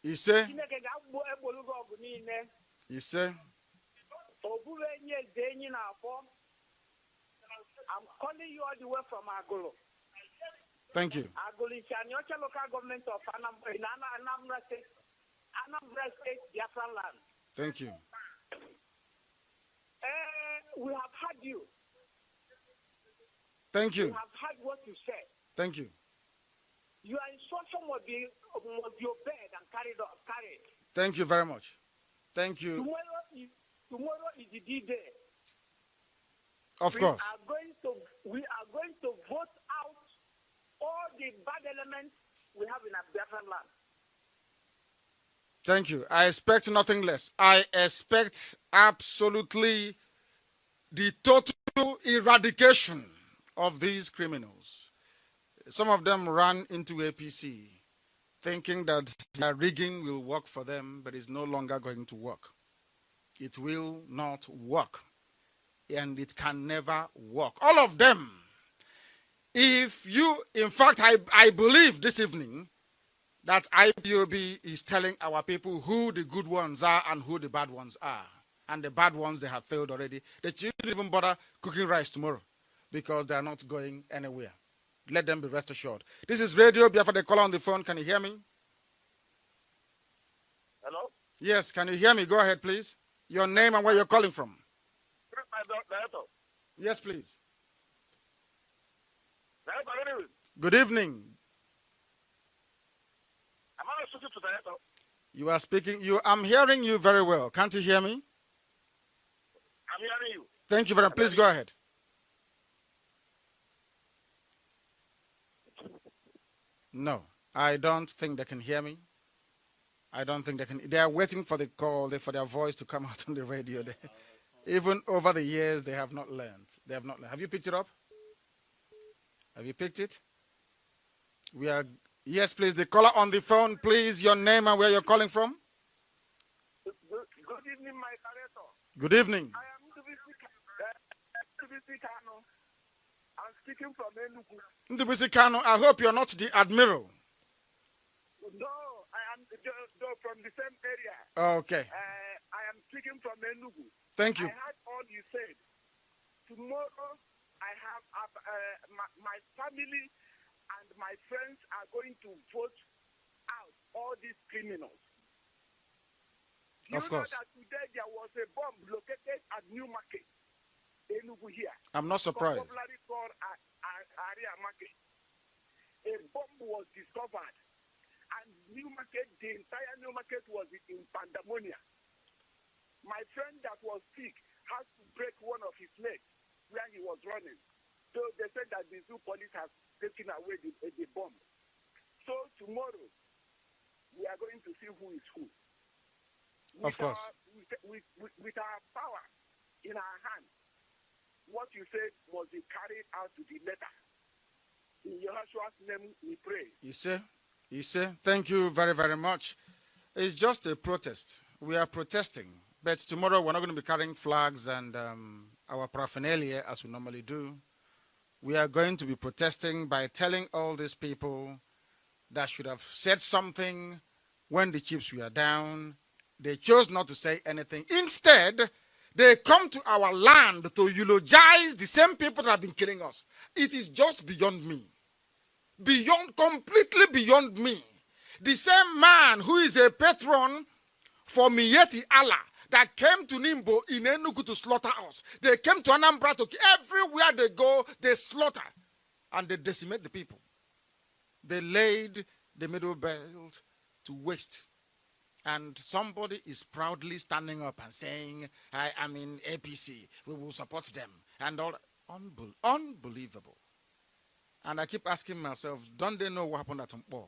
Ise. Chineke ga-agbu egbolugo ọgụ niile. Ise. Obube enyi eze enyi na-afọ. I'm calling you all the way from Agolo. Thank you. Agolo is an local government of Anambra State, Biafra land. Thank you. We have heard you. Thank you. We have heard what you said. Thank you. Your instruction must be obeyed and carried. Thank you very much. Thank you. Tomorrow is the D-Day. Of course. We are going to vote out all the bad elements we have in our Biafran land. Thank you. I expect nothing less. I expect absolutely the total eradication of these criminals. Some of them ran into APC thinking that their rigging will work for them, but it's no longer going to work. It will not work, and it can never work. All of them. If you, in fact, I believe this evening that IPOB is telling our people who the good ones are and who the bad ones are. And the bad ones, they have failed already. They shouldn't even bother cooking rice tomorrow because they are not going anywhere. Let them be rest assured. This is Radio Biafra. The caller on the phone. Can you hear me? Hello? Yes, can you hear me? Go ahead, please. Your name and where you're calling from. Yes, please. Good evening. Am I speaking to Director? You are speaking. I'm hearing you very well. Can't you hear me? I'm hearing you. Thank you very much. Please go ahead. No, I don't think they can hear me. I don't think they can. They are waiting for the call, for their voice to come out on the radio. Even over the years, they have not learned. They have not learned. Have you picked it up? Have you picked it? Yes, please. The caller on the phone, please. Your name and where you're calling from. Good evening, my director. Good evening. I am Nnamdi Kanu. I'm speaking from Enugu. Nnamdi Kanu, I hope you're not the admiral. No, I am from the same area. Okay. I am speaking from Enugu. Thank you. I heard all you said. Tomorrow, I have my family and my friends are going to vote out all these criminals. Of course. You know that today there was a bomb located at New Market, Enugu here. I'm not surprised. Popularly called Area Market. A bomb was discovered, and New Market, the entire New Market was in pandemonium. My friend that was sick had to break one of his legs where he was running. So they said that the zoo police has taken away the bomb. So tomorrow, we are going to see who is who. Of course. With our power in our hand, what you said must be carried out to the letter. In Yahshua's name we pray. You say, thank you very, very much. It's just a protest. We are protesting. But tomorrow we're not going to be carrying flags and our paraphernalia as we normally do. We are going to be protesting by telling all these people that should have said something when the chips were down. They chose not to say anything. Instead, they come to our land to eulogize the same people that have been killing us. It is just beyond me. Completely beyond me. The same man who is a patron for Mieti Allah that came to Nimbo in Enugu to slaughter us. They came to Anambra to everywhere they go, they slaughter and they decimate the people. They laid the middle belt to waste. And somebody is proudly standing up and saying, I am in APC, we will support them. And all. Unbelievable. And I keep asking myself, don't they know what happened at Mpo?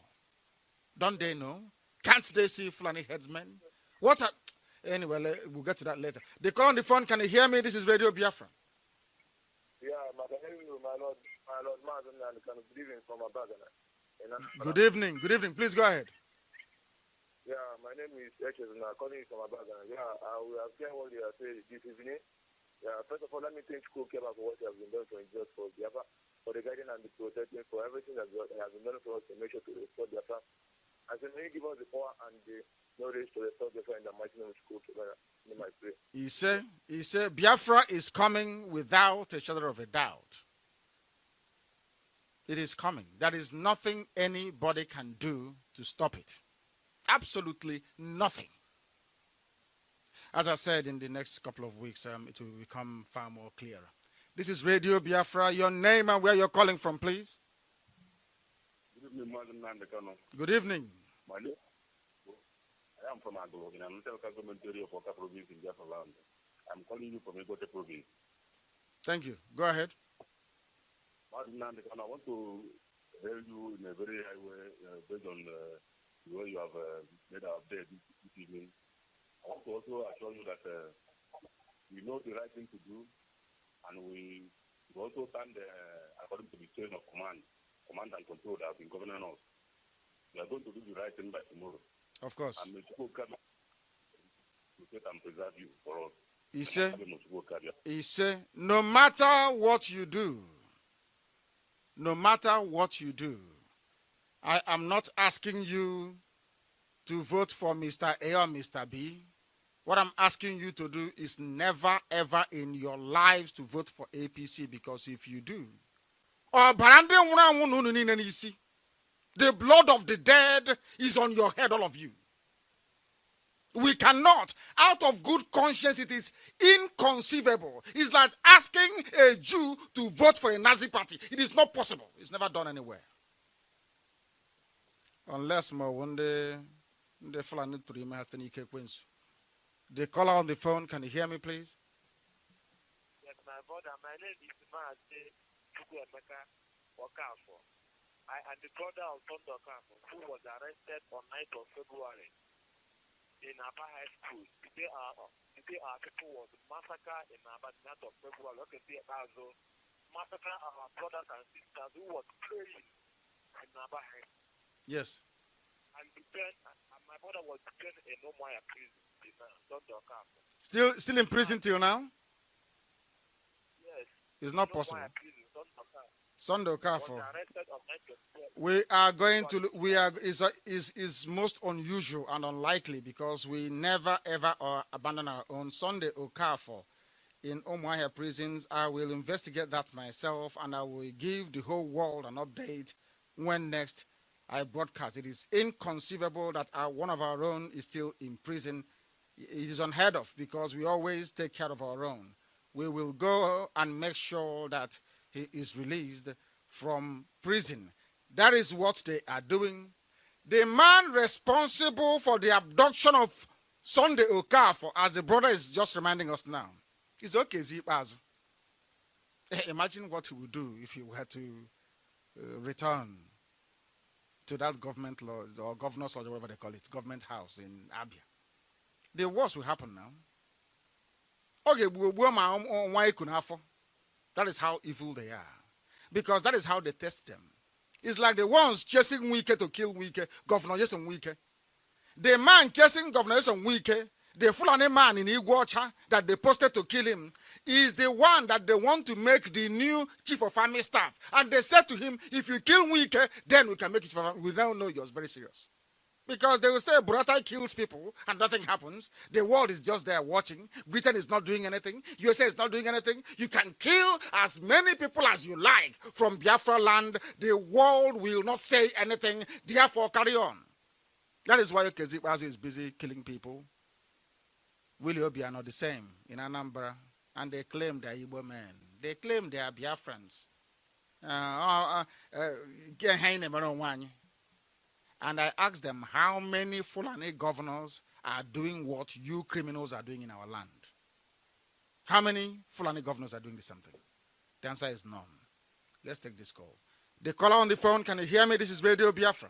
Don't they know? Can't they see Fulani headsmen? What a... Anyway, we'll get to that later. They call on the phone. Can you hear me? This is Radio Biafra. Yeah, my Lord Mazi Nnamdi Kanu, good evening from Abagana. Good evening. Good evening. Please go ahead. Yeah, my name is Eches and I'm calling you from Abagana. Yeah, we have heard what you are saying this evening. Yeah, first of all, let me thank Kukeba for what you have been doing for just for Biafra, for the guiding and the protecting, for everything that has been done for us to make sure to restore Biafra. And so may you give us the power and the knowledge to restore Biafra in the mighty name of Kukeba. In my prayer. He said, Biafra is coming without a shadow of a doubt. It is coming. There is nothing anybody can do to stop it. Absolutely nothing. As I said, in the next couple of weeks, it will become far more clearer. This is Radio Biafra. Your name and where you're calling from, please. Good evening, Mazi Nnamdi Kanu. Good evening. My name, I am from Aglo, in an local government area of Oka province in Biafra land. I'm calling you from Egote province. Thank you. Go ahead. Mazi Nnamdi Kanu, I want to tell you in a very high way, based on the way you have made our update this evening. I want to also assure you that we know the right thing to do, and we also stand according to the chain of command and control that have been governing us. We are going to do the right thing by tomorrow. Of course. And may Chukwu come to protect and preserve you for us. He said, no matter what you do, I am not asking you to vote for Mr. A or Mr. B. What I'm asking you to do is never, ever in your lives to vote for APC, because if you do, the blood of the dead is on your head, all of you. We cannot, out of good conscience, it is inconceivable. It's like asking a Jew to vote for a Nazi party. It is not possible. It's never done anywhere. Unless the caller on the phone, can you hear me, please? Yes, my brother. My name is Mazi Nnamdi. I am the brother of Son Okafo, who was arrested on 9th of February in Aba High School. Today our people was massacred in Aba 9th of February. Look at the Abazo. Massacre our brothers and sisters who was praying in Aba High School. Yes. And my brother was detained in Omoya prison in Son Okafo. Still in prison till now? Yes. It's not possible. Sunday Okafo. Is most unusual and unlikely, because we never ever abandon our own. Sunday Okafo in Omoya prisons. I will investigate that myself, and I will give the whole world an update when next I broadcast. It is inconceivable that one of our own is still in prison. It is unheard of, because we always take care of our own. We will go and make sure that he is released from prison. That is what they are doing. The man responsible for the abduction of Sunday Okafo, as the brother is just reminding us now, is okay, Zipazu. Imagine what he would do if he were to return to that government law, or governor's lodge, or whatever they call it, government house in Abia. The worst will happen now. Okay, that is how evil they are. Because that is how they test them. It's like the ones chasing Wike to kill Wike, Governor Jason Wike. The man chasing Governor Jason Wike, the Fulani man in Iguacha that they posted to kill him, is the one that they want to make the new chief of army staff. And they said to him, if you kill Wike, then we can make it. We now know you're very serious. Because they will say Buratai kills people and nothing happens. The world is just there watching. Britain is not doing anything. USA is not doing anything. You can kill as many people as you like from Biafra land. The world will not say anything. Therefore, carry on. That is why Okezibazu is busy killing people. Willie Obi are not the same in Anambra. And they claim they are Igbo men. They claim they are Biafrans. And I asked them, how many Fulani governors are doing what you criminals are doing in our land? How many Fulani governors are doing the same thing? The answer is none. Let's take this call. The caller on the phone, can you hear me? This is Radio Biafra.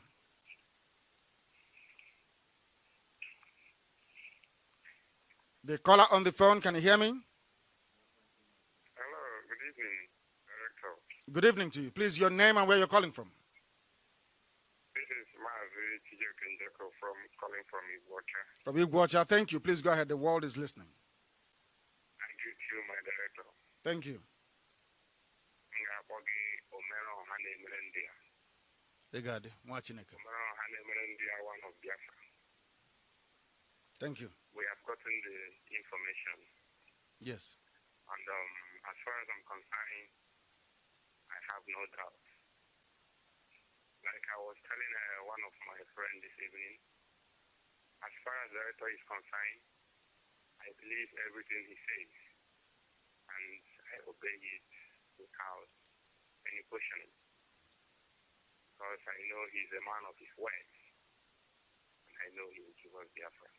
The caller on the phone, can you hear me? Hello, good evening, Director. Good evening to you. Please, your name and where you're calling from. This is Mazi Nnamdi Kanu calling from Iguacha. From Iguacha, thank you. Please go ahead. The world is listening. I greet you, my Director. Thank you. One of Biafra. Thank you. We have gotten the information. Yes. And as far as I'm concerned, I have no doubt. Like I was telling one of my friends this evening, as far as the Director is concerned, I believe everything he says, and I obey it without any questioning. Because I know he's a man of his words, and I know he will give us Biafra.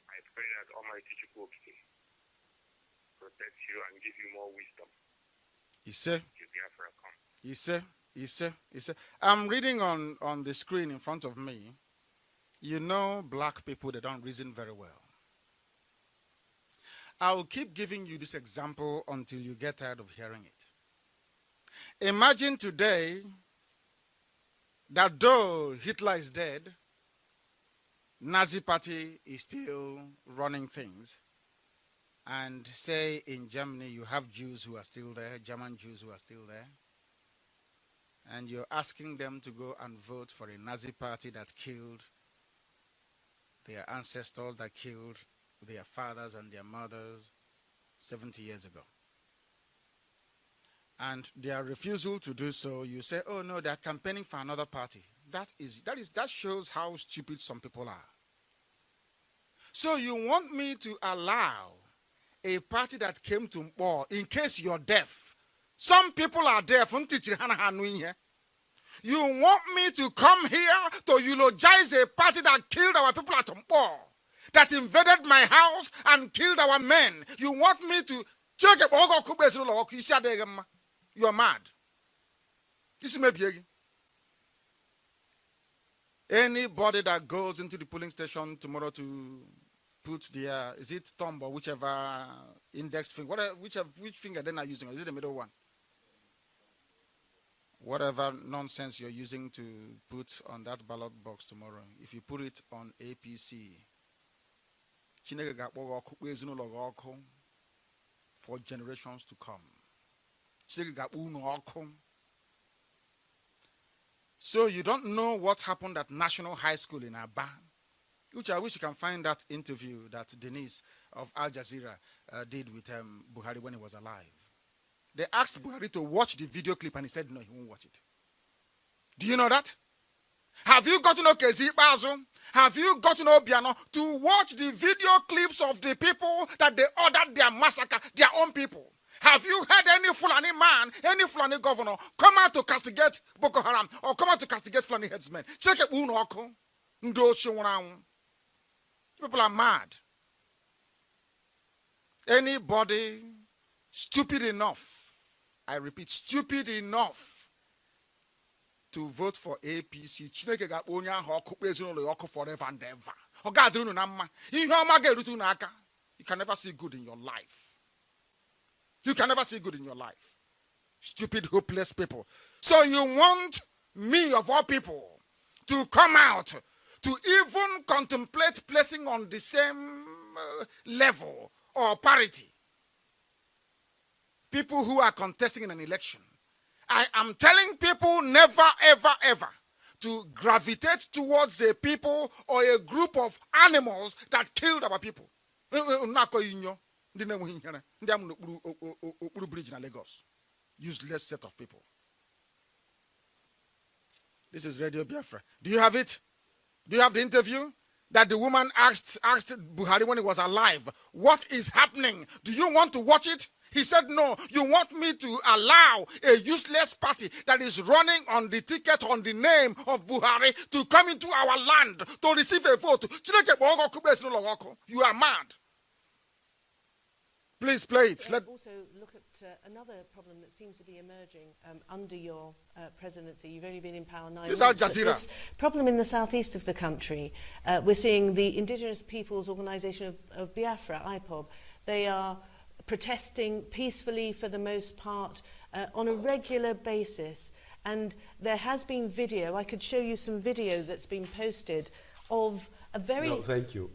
I pray that Almighty Chukwuki protect you and give you more wisdom. He said. Biafra come. He said. I'm reading on the screen in front of me. You know, black people, they don't reason very well. I will keep giving you this example until you get tired of hearing it. Imagine today that though Hitler is dead, Nazi party is still running things. And say in Germany you have Jews who are still there, German Jews who are still there. And you're asking them to go and vote for a Nazi party that killed their ancestors, that killed their fathers and their mothers 70 years ago. And their refusal to do so, you say, oh no, they're campaigning for another party. That shows how stupid some people are. So you want me to allow a party that came to Mpo, in case you're deaf. Some people are deaf. You want me to come here to eulogize a party that killed our people at Mpo, that invaded my house and killed our men. You want me to check it? You're mad. This is maybe anybody that goes into the polling station tomorrow to put their, is it thumb or whichever index finger, which finger they're not using, or is it the middle one? Whatever nonsense you're using to put on that ballot box tomorrow, if you put it on APC, for generations to come. So you don't know what happened at National High School in Aba, which I wish you can find that interview that Denise of Al Jazeera did with Buhari when he was alive. They asked Buhari to watch the video clip and he said no, he won't watch it. Do you know that? Have you gotten Okezi Bazo? Have you gotten Obiano to watch the video clips of the people that they ordered their massacre, their own people? Have you heard any Fulani man, any Fulani governor come out to castigate Boko Haram or come out to castigate Fulani headsmen? Check it, people are mad. Anybody stupid enough, I repeat, stupid enough to vote for APC, forever and ever. You can never see good in your life. You can never see good in your life. Stupid, hopeless people. So you want me, of all people, to come out to even contemplate placing on the same level or parity people who are contesting in an election. I am telling people never, ever, ever to gravitate towards a people or a group of animals that killed our people. Useless set of people. This is Radio Biafra. Do you have it? Do you have the interview that the woman asked Buhari when he was alive? What is happening? Do you want to watch it? He said, no, you want me to allow a useless party that is running on the ticket on the name of Buhari to come into our land to receive a vote. You are mad. Please play it. Also look at another problem that seems to be emerging under your presidency. You've only been in power 9 months. This is Al Jazeera. This problem in the southeast of the country, we're seeing the Indigenous Peoples Organisation of Biafra, IPOB. They are protesting peacefully for the most part on a regular basis. And there has been video, I could show you some video that's been posted of a very... No, thank you.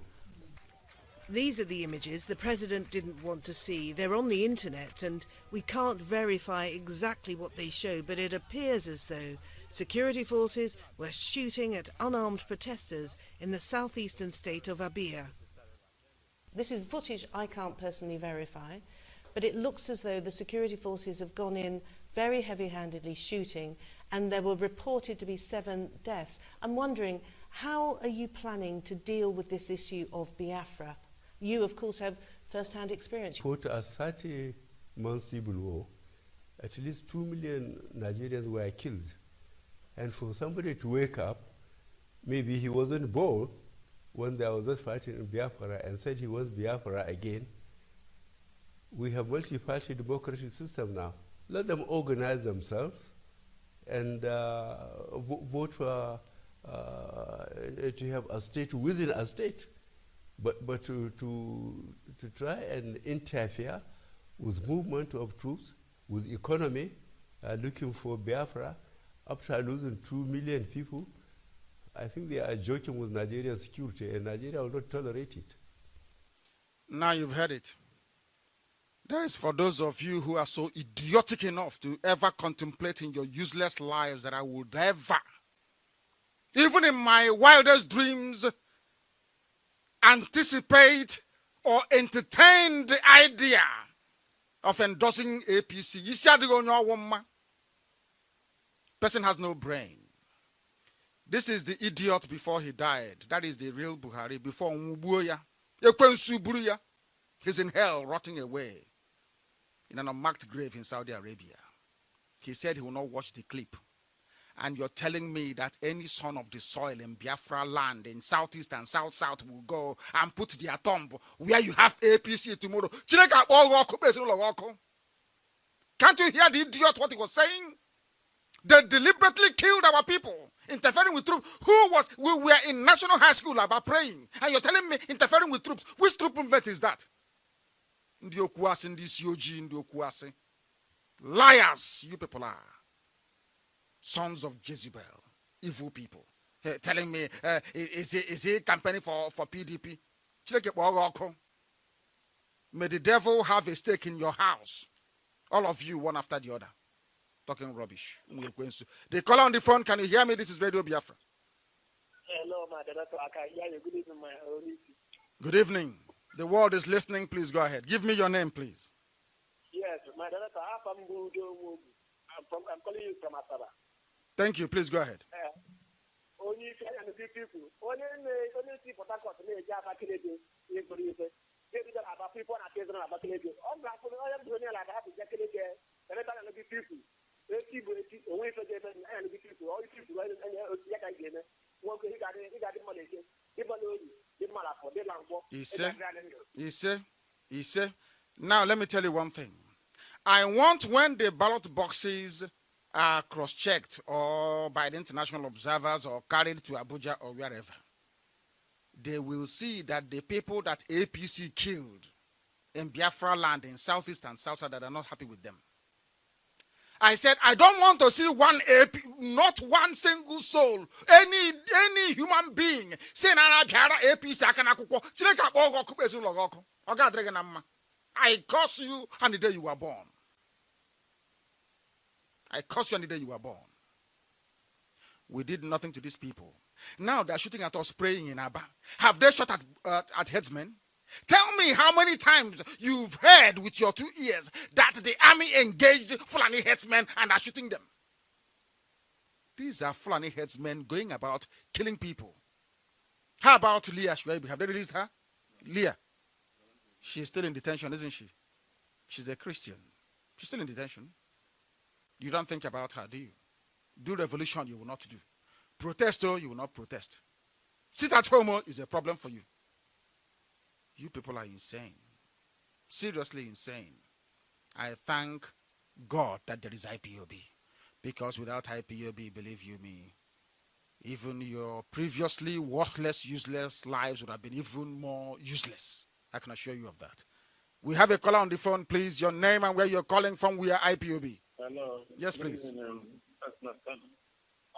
These are the images the president didn't want to see. They're on the internet and we can't verify exactly what they show, but it appears as though security forces were shooting at unarmed protesters in the southeastern state of Abia. This is footage I can't personally verify, but it looks as though the security forces have gone in very heavy-handedly shooting, and there were reported to be 7 deaths. I'm wondering, how are you planning to deal with this issue of Biafra? You, of course, have first-hand experience. Put a 30-month civil war, at least 2 million Nigerians were killed. And for somebody to wake up, maybe he wasn't born when there was just fighting in Biafra and said he was Biafra again. We have multi-party democratic system now. Let them organize themselves and vote for to have a state within a state. But to try and interfere with movement of troops, with economy, looking for Biafra, after losing 2 million people, I think they are joking with Nigerian security, and Nigeria will not tolerate it. Now you've heard it. That is for those of you who are so idiotic enough to ever contemplate in your useless lives that I would ever, even in my wildest dreams, anticipate or entertain the idea of endorsing APC. Person has no brain. This is the idiot before he died. That is the real Buhari before Umubuya. He's in hell, rotting away in an unmarked grave in Saudi Arabia. He said he will not watch the clip. And you're telling me that any son of the soil in Biafra land, in southeast and south-south, will go and put their thumb where you have APC tomorrow. Can't you hear the idiot what he was saying? They deliberately killed our people, interfering with troops. We were in national high school about praying. And you're telling me interfering with troops. Which troop movement is that? Ndi Okuasi, Ndi Sioji, Ndi Okuasi. Liars, you people are. Sons of Jezebel, evil people. Telling me, is he campaigning for PDP? May the devil have a stake in your house. All of you, one after the other. Talking rubbish. They call on the phone. Can you hear me? This is Radio Biafra. Hello, my director. I can hear you. Good evening, my only. Good evening. The world is listening. Please go ahead. Give me your name, please. Yes, my director. I'm calling you from Asaba. Thank you. Please go ahead. Only people. Only people that got me. About people and children about people. He said. Now let me tell you one thing. I want when the ballot boxes are cross-checked or by the international observers or carried to Abuja or wherever, they will see that the people that APC killed in Biafra land in southeast and south side, that are not happy with them. I said, I don't want to see not one single soul, any human being saying, APC. I curse you on the day you were born. I curse you on the day you were born. We did nothing to these people. Now they're shooting at us, praying in Abba. Have they shot at headsmen? Tell me how many times you've heard with your 2 ears that the army engaged Fulani headsmen and are shooting them. These are Fulani headsmen going about killing people. How about Leah Shuaibu? Have they released her? Leah. She's still in detention, isn't she? She's a Christian. She's still in detention. You don't think about her, do you? Do revolution, you will not do. Protest, you will not protest. Sit at home is a problem for you. You people are insane. Seriously insane. I thank God that there is IPOB. Because without IPOB, believe you me, even your previously worthless, useless lives would have been even more useless. I can assure you of that. We have a caller on the phone, please. Your name and where you're calling from. We are IPOB. Hello. Yes, please.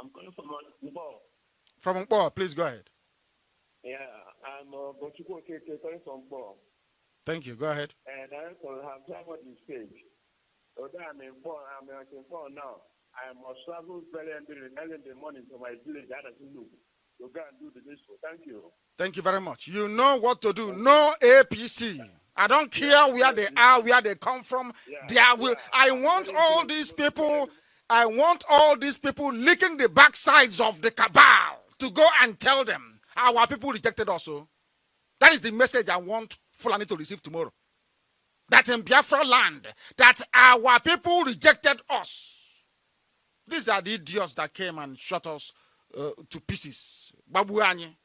I'm calling from Mbo. From Mbo, please go ahead. Yeah, I'm Bochuko Keke calling from Mbo. Thank you. Go ahead. And I also have time on the stage. Although I'm in Mbo now, I must travel very early in the morning to my village. That doesn't look. To go and do the needful. Thank you. Thank you very much. You know what to do. No APC. I don't care where they are, where they come from. I want all these people. I want all these people licking the backsides of the cabal to go and tell them our people rejected us. That is the message I want Fulani to receive tomorrow. That in Biafra land, that our people rejected us. These are the idiots that came and shot us to pieces. Babuani.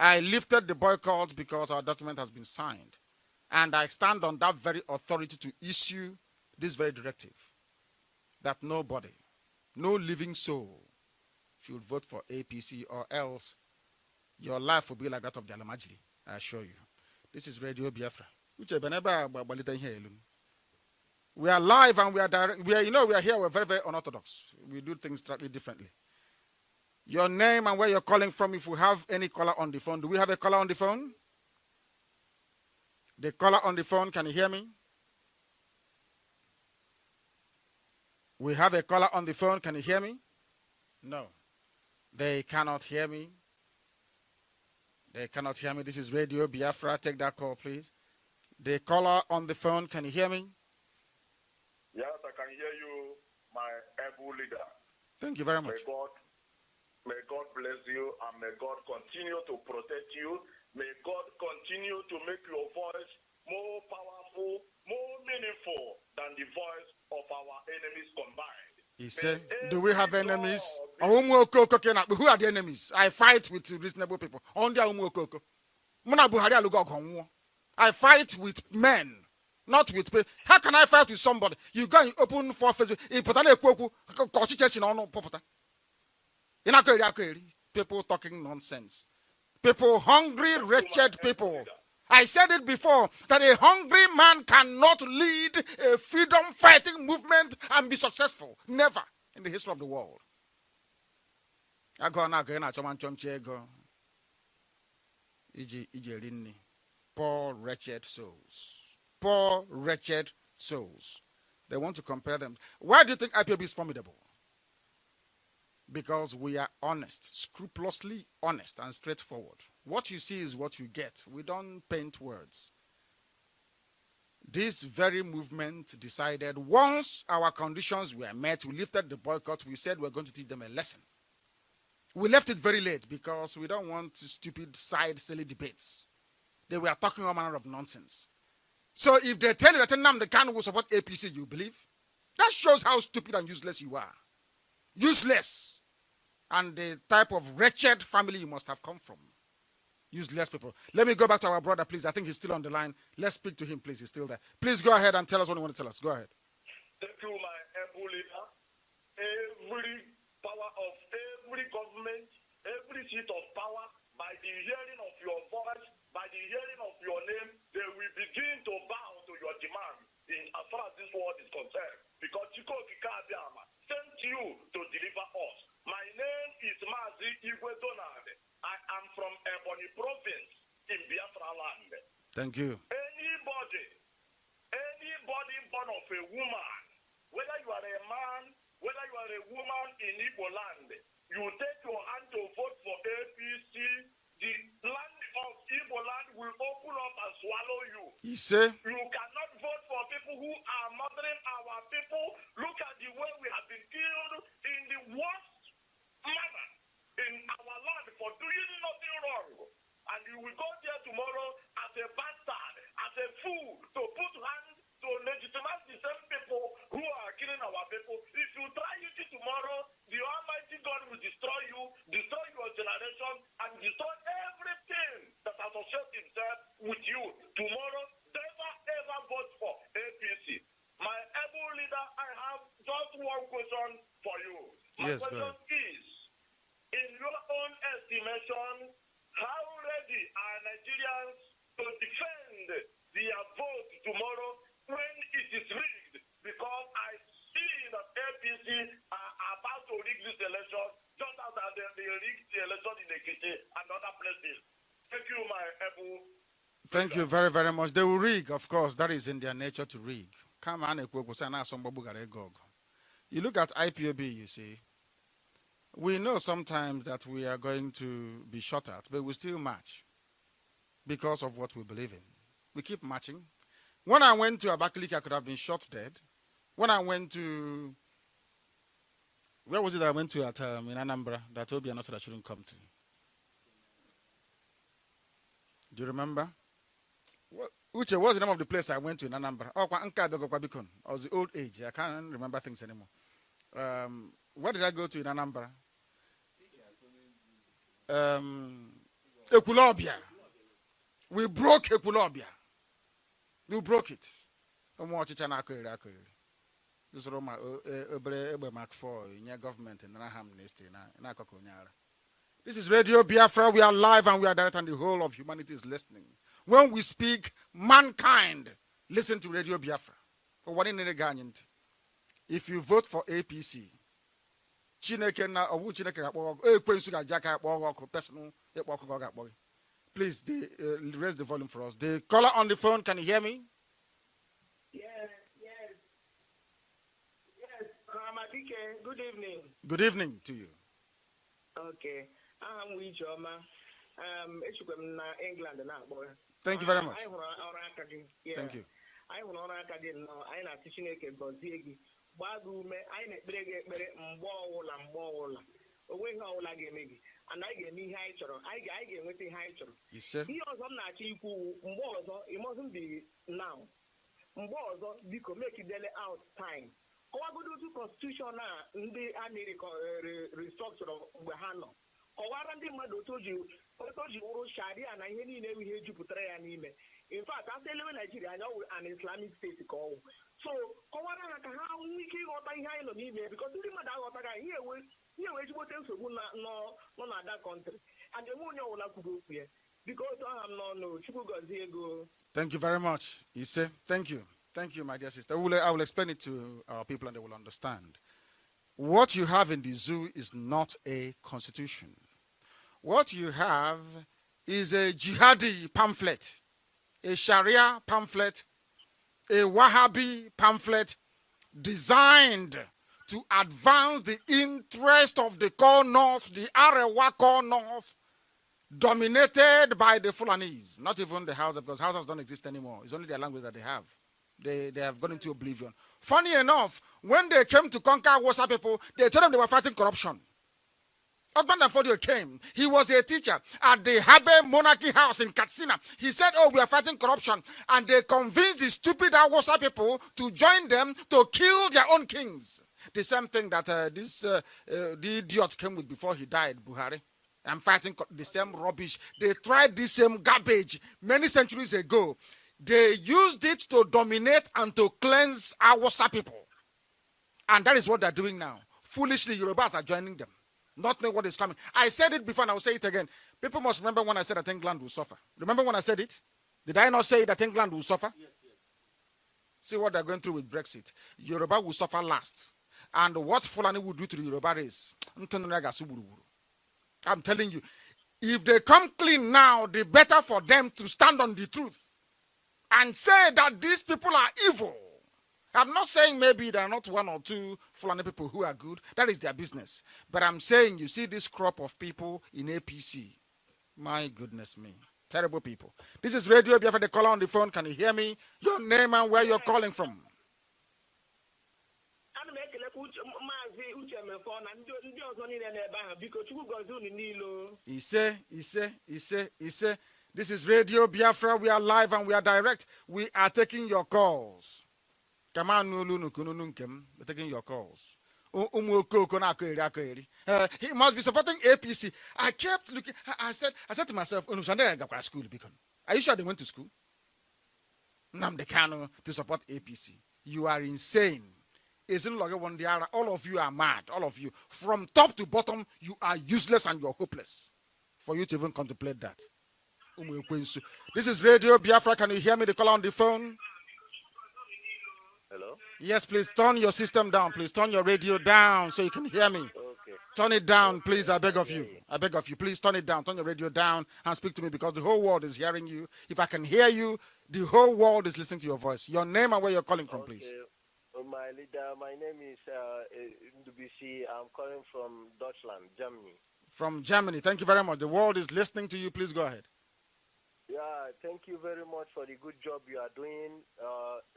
I lifted the boycott because our document has been signed. And I stand on that very authority to issue this very directive. That nobody, no living soul, should vote for APC, or else your life will be like that of the Alamajiri, I assure you. This is Radio Biafra. We are live and we are direct. We are here. We're very, very unorthodox. We do things slightly differently. Your name and where you're calling from, if we have any caller on the phone. Do we have a caller on the phone? The caller on the phone, can you hear me? We have a caller on the phone, can you hear me? No. They cannot hear me. They cannot hear me. This is Radio Biafra. Take that call, please. The caller on the phone, can you hear me? Yes, I can hear you, my able leader. Thank you very much. May God bless you, and may God continue to protect you. May God continue to make your voice more powerful, more meaningful than the voice of our enemies combined. He said, do we have enemies? Who are the enemies? I fight with reasonable people. I fight with men, not with people. How can I fight with somebody? You go and open for Facebook. People talking nonsense. People, hungry, wretched people. I said it before, that a hungry man cannot lead a freedom-fighting movement and be successful. Never in the history of the world. Poor, wretched souls. Poor, wretched souls. They want to compare them. Why do you think IPOB is formidable? Because we are honest, scrupulously honest and straightforward. What you see is what you get. We don't paint words. This very movement decided once our conditions were met, we lifted the boycott, we said we're going to teach them a lesson. We left it very late because we don't want stupid side silly debates. They were talking all manner of nonsense. So if they tell you that Nnamdi Kanu will support APC, you believe? That shows how stupid and useless you are. Useless. And the type of wretched family you must have come from. Useless people. Let me go back to our brother, please. I think he's still on the line. Let's speak to him, please. He's still there. Please go ahead and tell us what you want to tell us. Go ahead. Thank you, my able leader. Every power of every government, every seat of power, by the hearing of your voice, by the hearing of your name, they will begin to bow to your demand as far as this world is concerned. Because Chiko Kikabiama sent you to deliver us. My name is Mazi Nnamdi. I am from Ebonyi province in Biafra land. Thank you. Anybody born of a woman, whether you are a man, whether you are a woman in Igbo land, you take your hand to vote for APC, the land of Igbo land will open up and swallow you. He said, you cannot vote for people who are murdering our people. Look at the way we have been killed in the worst manner in our land for doing nothing wrong. And you will go there tomorrow as a bastard, as a fool, to put hands to legitimize the same people who are killing our people. If you try it tomorrow, the Almighty God will destroy you, destroy your generation, and destroy everything that associates himself with you. Tomorrow, never My Yes, go question ahead. is, in your own estimation, how ready are Nigerians to defend their vote tomorrow when it is rigged? Because I see that APC are about to rig this election, just as they rigged the election in Ekiti and other places. Thank you, my able. Thank you very, very much. They will rig, of course. That is in their nature to rig. Come on, you look at IPOB, you see. We know sometimes that we are going to be shot at, but we still march because of what we believe in. We keep marching. When I went to Abakaliki, I could have been shot dead. When I went to, where was it that I went to at in Anambra that Obiano said I shouldn't come to? Do you remember? Which was the name of the place I went to in Anambra? Oh, I was the old age. I can't remember things anymore. Where did I go to in Anambra? Ekulobia. We broke Ekulobia. We broke it. This is Roma Mark 4 in your government in Raham Nesti. This is Radio Biafra. We are live and we are direct, and the whole of humanity is listening. When we speak, mankind listen to Radio Biafra. If you vote for APC, please raise the volume for us. The caller on the phone, can you hear me? Yes. Ohamadike, good evening. Good evening to you. Okay. I'm with Joma. England now. Thank you very much. Yeah. Thank you. I will not academy now. I not teaching a Bozigi. Bagume, I net beg Mbola. Away how I get me. And I get me high choro. I get with the high choro. You said? He was not cheap. Mbozo, it mustn't be now. Mbozo, because make it daily out time. How I go to constitution now, the restructure of Bahano. Ọwara ndị mmadụ otoji wụrụ sharia na ihe niile ihe eji pụtara ya n'ime. In fact, after elewe Nigeria anya ọwụ an Islamic state ka ọwụ. So kọwara ha ka ha nwee ike ịghọta ihe anyị nọ n'ime because ndị mmadụ aghọtaga ihe ewe ezigbote nsogbu nọ na that country. And enwe onye ọwụla kwuru okwu ya. Because aha m n'ọnụ Chukwu gọzie ego. Thank you very much. Ise, thank you. Thank you, my dear sister. I will explain it to our people and they will understand. What you have in the zoo is not a constitution. What you have is a jihadi pamphlet, a Sharia pamphlet, a Wahhabi pamphlet designed to advance the interest of the core north, the Arewa core north, dominated by the Fulanese, not even the Hausa, because Hausas don't exist anymore. It's only their language that they have. They have gone into oblivion. Funny enough, when they came to conquer Wasa people, they told them they were fighting corruption. Osman Danfodio came. He was a teacher at the Habe Monarchy House in Katsina. He said, oh, we are fighting corruption. And they convinced the stupid Hausa people to join them to kill their own kings. The same thing that the idiot came with before he died, Buhari. I'm fighting the same rubbish. They tried this same garbage many centuries ago. They used it to dominate and to cleanse Hausa people. And that is what they're doing now. Foolishly, Yorubas are joining them. Not knowing what is coming. I said it before and I will say it again. People must remember when I said that England will suffer. Remember when I said it? Did I not say that England will suffer? Yes. See what they're going through with Brexit. Yoruba will suffer last. And what Fulani will do to the Yoruba race. I'm telling you, if they come clean now, the better for them to stand on the truth and say that these people are evil. I'm not saying maybe there are not one or two Fulani people who are good. That is their business. But I'm saying you see this crop of people in APC. My goodness me. Terrible people. This is Radio Biafra, the caller on the phone. Can you hear me? Your name and where you're calling from. Ise. This is Radio Biafra. We are live and we are direct. We are taking your calls. We're taking your calls. He must be supporting APC. I kept looking. I said to myself, are you sure they went to school? Nnamdi Kanu to support APC. You are insane. all of you are mad. All of you. From top to bottom, you are useless and you're hopeless. For you to even contemplate that. This is Radio Biafra. Can you hear me? The caller on the phone. Hello? Yes, please turn your system down. Please turn your radio down so you can hear me. Okay. Turn it down, please. I beg of you. I beg of you. Please turn it down. Turn your radio down and speak to me because the whole world is hearing you. If I can hear you, the whole world is listening to your voice. Your name and where you're calling from, please. My leader, my name is Ndubisi. I'm calling from Deutschland, Germany. From Germany. Thank you very much. The world is listening to you. Please go ahead. Yeah, thank you very much for the good job you are doing.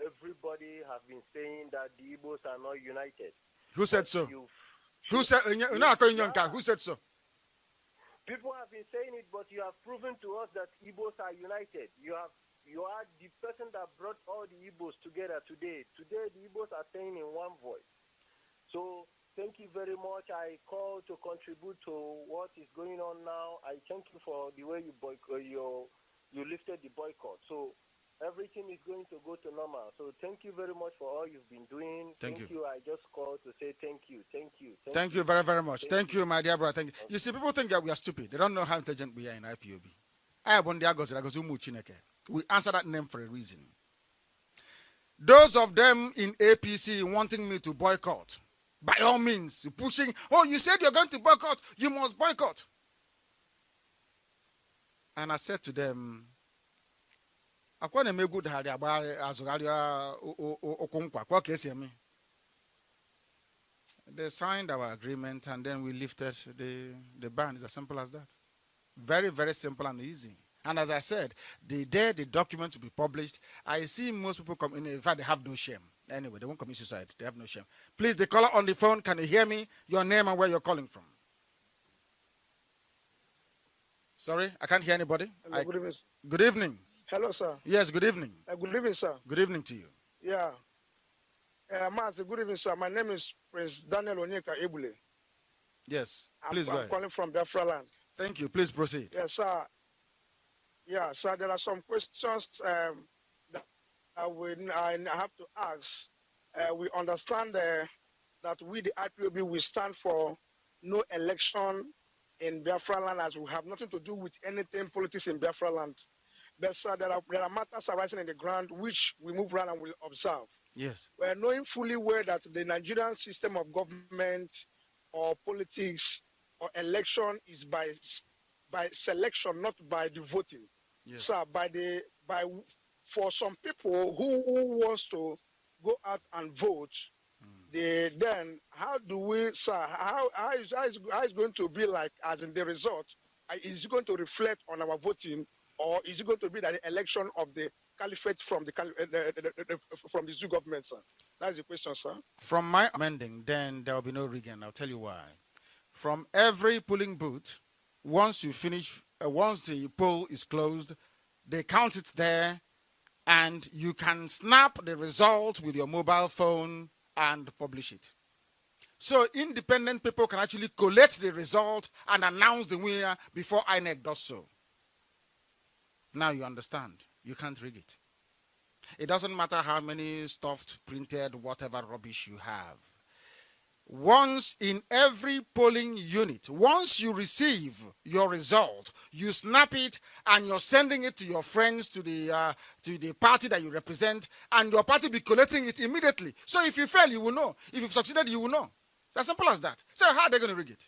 Everybody has been saying that the Igbos are not united. Who said so? Who said so? People have been saying it, but you have proven to us that Igbos are united. You are the person that brought all the Igbos together today. Today, the Igbos are saying in one voice. So, thank you very much. I call to contribute to what is going on now. I thank you for the way you lifted the boycott. So, everything is going to go to normal. So, thank you very much for all you've been doing. Thank you. I just called to say thank you. Thank you. Thank you very, very much. Thank you, my dear brother. Thank you. You see, people think that we are stupid. They don't know how intelligent we are in IPOB. We answer that name for a reason. Those of them in APC wanting me to boycott, by all means, pushing, oh, you said you're going to boycott, you must boycott. And I said to them, they signed our agreement and then we lifted the ban. It's as simple as that. Very, very simple and easy. And as I said, the day the document will be published, I see most people come in fact, they have no shame. Anyway, they won't commit suicide. They have no shame. Please, the caller on the phone, can you hear me? Your name and where you're calling from. Sorry, I can't hear anybody. Hello, good evening. Good evening. Hello, sir. Yes, good evening. Good evening, sir. Good evening to you. Yeah. Mazi, good evening, sir. My name is Prince Daniel Onyeka Ebule. Yes, please go ahead. I'm calling from Biafra land. Thank you. Please proceed. Yes, sir. Yeah, sir, there are some questions that I have to ask. We understand that we, the IPOB, we stand for no election in Biafra land as we have nothing to do with anything politics in Biafra land. But, sir, there are matters arising in the ground which we move around and will observe. Yes. We are knowing fully well that the Nigerian system of government or politics or election is by selection, not by the voting. Yes. So for some people who wants to go out and vote, then how do we, sir, how is going to be like as in the result? Is it going to reflect on our voting, or is it going to be that the election of the caliphate from the zoo government, sir? That's the question, sir. From my amending, then there will be no rigging. I'll tell you why. From every polling booth, once you finish, once the poll is closed, they count it there, and you can snap the result with your mobile phone and publish it. So independent people can actually collect the result and announce the winner before INEC does so. Now you understand. You can't rig it. It doesn't matter how many stuffed, printed, whatever rubbish you have. Once in every polling unit, once you receive your result, you snap it and you're sending it to your friends, to the party that you represent, and your party will be collecting it immediately. So if you fail, you will know. If you've succeeded, you will know. It's as simple as that. So how are they going to rig it?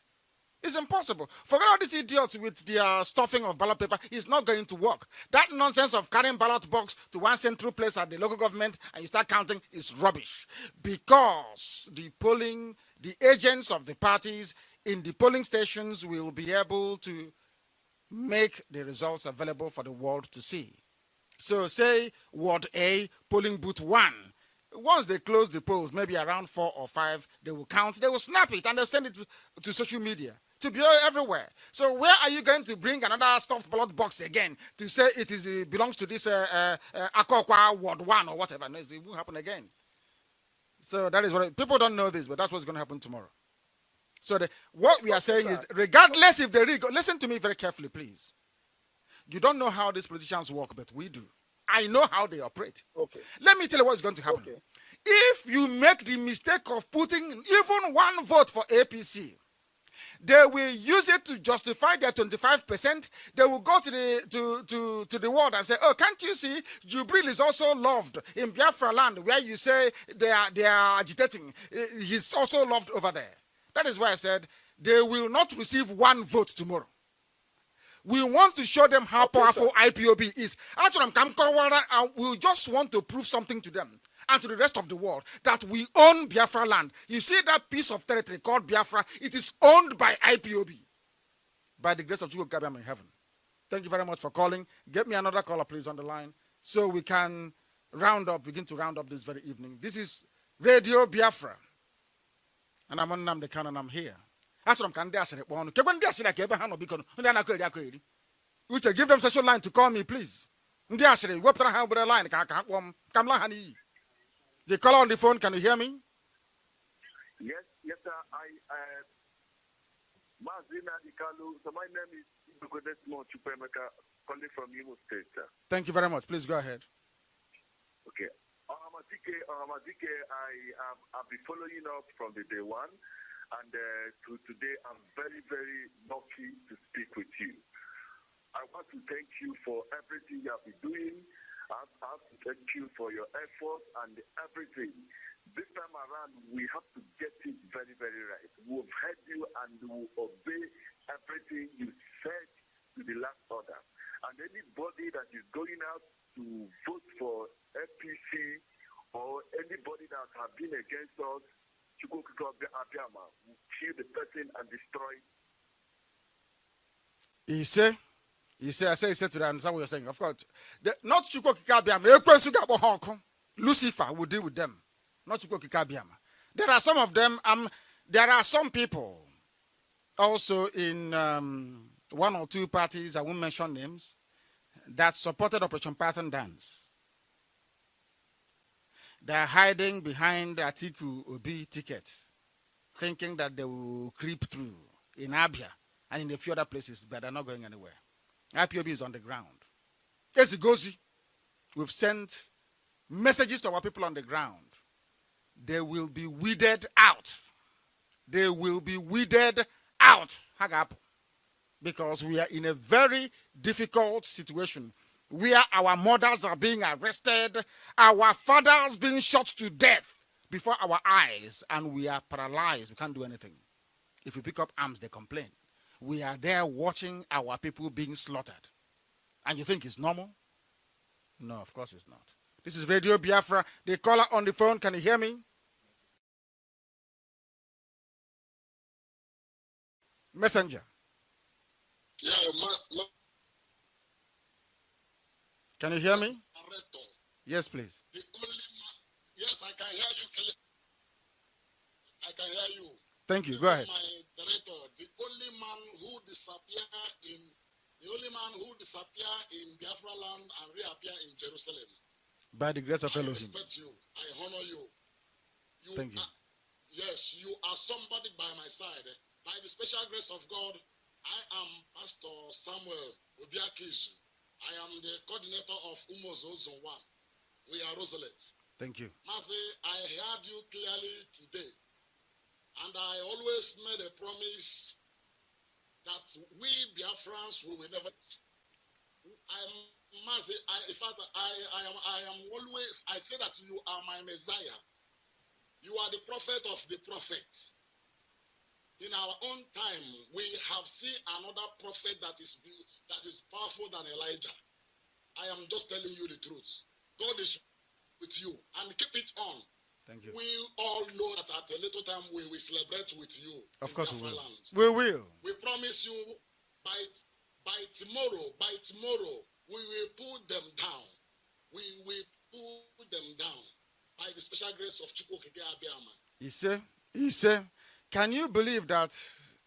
It's impossible. Forget all these idiots with their stuffing of ballot paper. It's not going to work. That nonsense of carrying ballot box to one central place at the local government and you start counting is rubbish. Because the agents of the parties in the polling stations will be able to make the results available for the world to see. So say Ward A, polling booth 1. Once they close the polls, maybe around 4 or 5, they will count, they will snap it, and they'll send it to social media, to be everywhere. So where are you going to bring another stuffed ballot box again to say it belongs to this Akokwa Ward 1 or whatever? No, it won't happen again. So that is what, people don't know this, but that's what's going to happen tomorrow. So what we are saying is, regardless if they listen to me very carefully, please. You don't know how these politicians work, but we do. I know how they operate. Okay. Let me tell you what's going to happen. Okay. If you make the mistake of putting even one vote for APC, they will use it to justify their 25%. They will go to the world and say, oh, can't you see Jubril is also loved in Biafra land where you say they are agitating. He's also loved over there. That is why I said they will not receive one vote tomorrow. We want to show them how powerful IPOB is. Actually, we just want to prove something to them and to the rest of the world that we own Biafra land. You see that piece of territory called Biafra, it is owned by IPOB. By the grace of Chukwu Kabiam in heaven. Thank you very much for calling. Get me another caller, please, on the line so we can begin to round up this very evening. This is Radio Biafra. And I'm Nnamdi Kanu and I'm here. Uche, give them such a line to call me, please. The caller on the phone, can you hear me? Yes, sir. Mazi Nnamdi Kanu. So my name is calling from Imo State, sir. Thank you very much. Please go ahead. Okay. Ohamadike, I've been following up from the day one, and to today I'm very, very lucky to speak with you. I want to thank you for everything you have been doing. I have to thank you for your effort and everything. This time around, we have to get it very, very right. We've heard you and we will obey everything you said to the last order. And anybody that is going out to vote for APC or anybody that has been against us, will kill the person and destroy. He said to them, that's what you're saying. Of course, not Lucifer will deal with them. Not Chukwu. There are some of them. There are some people also in one or two parties, I won't mention names, that supported Operation Python Dance. They are hiding behind the Atiku Obi ticket, thinking that they will creep through in Abia and in a few other places, but they're not going anywhere. IPOB is on the ground. Ezigozi, we've sent messages to our people on the ground. They will be weeded out. They will be weeded out. Because we are in a very difficult situation where our mothers are being arrested, our fathers being shot to death before our eyes, and we are paralyzed. We can't do anything. If we pick up arms, they complain. We are there watching our people being slaughtered. And you think it's normal? No, of course it's not. This is Radio Biafra. The caller on the phone, can you hear me? Messenger. Yeah, can you hear me? Yes, please. Yes, I can hear you. I can hear you. Thank you. Go ahead. My director, the only man who disappeared in Biafra land and reappear in Jerusalem. By the grace of Elohim. I respect you. I honor you. Thank you. Yes, you are somebody by my side. By the special grace of God, I am Pastor Samuel Obiakisu. I am the coordinator of Umozo Zone 1. We are Roselet. Thank you. Mazi, I heard you clearly today. And I always made a promise that we Biafrans will never. Mazi, in fact, I am always, I say that you are my Messiah. You are the prophet of the prophet. In our own time, we have seen another prophet that is powerful than Elijah. I am just telling you the truth. God is with you, and keep it on. Thank you. We all know that at a little time we will celebrate with you. Of course we will. Land. We will. We promise you by tomorrow, we will put them down. We will put them down by the special grace of Chukwu Abiyama. He said, can you believe that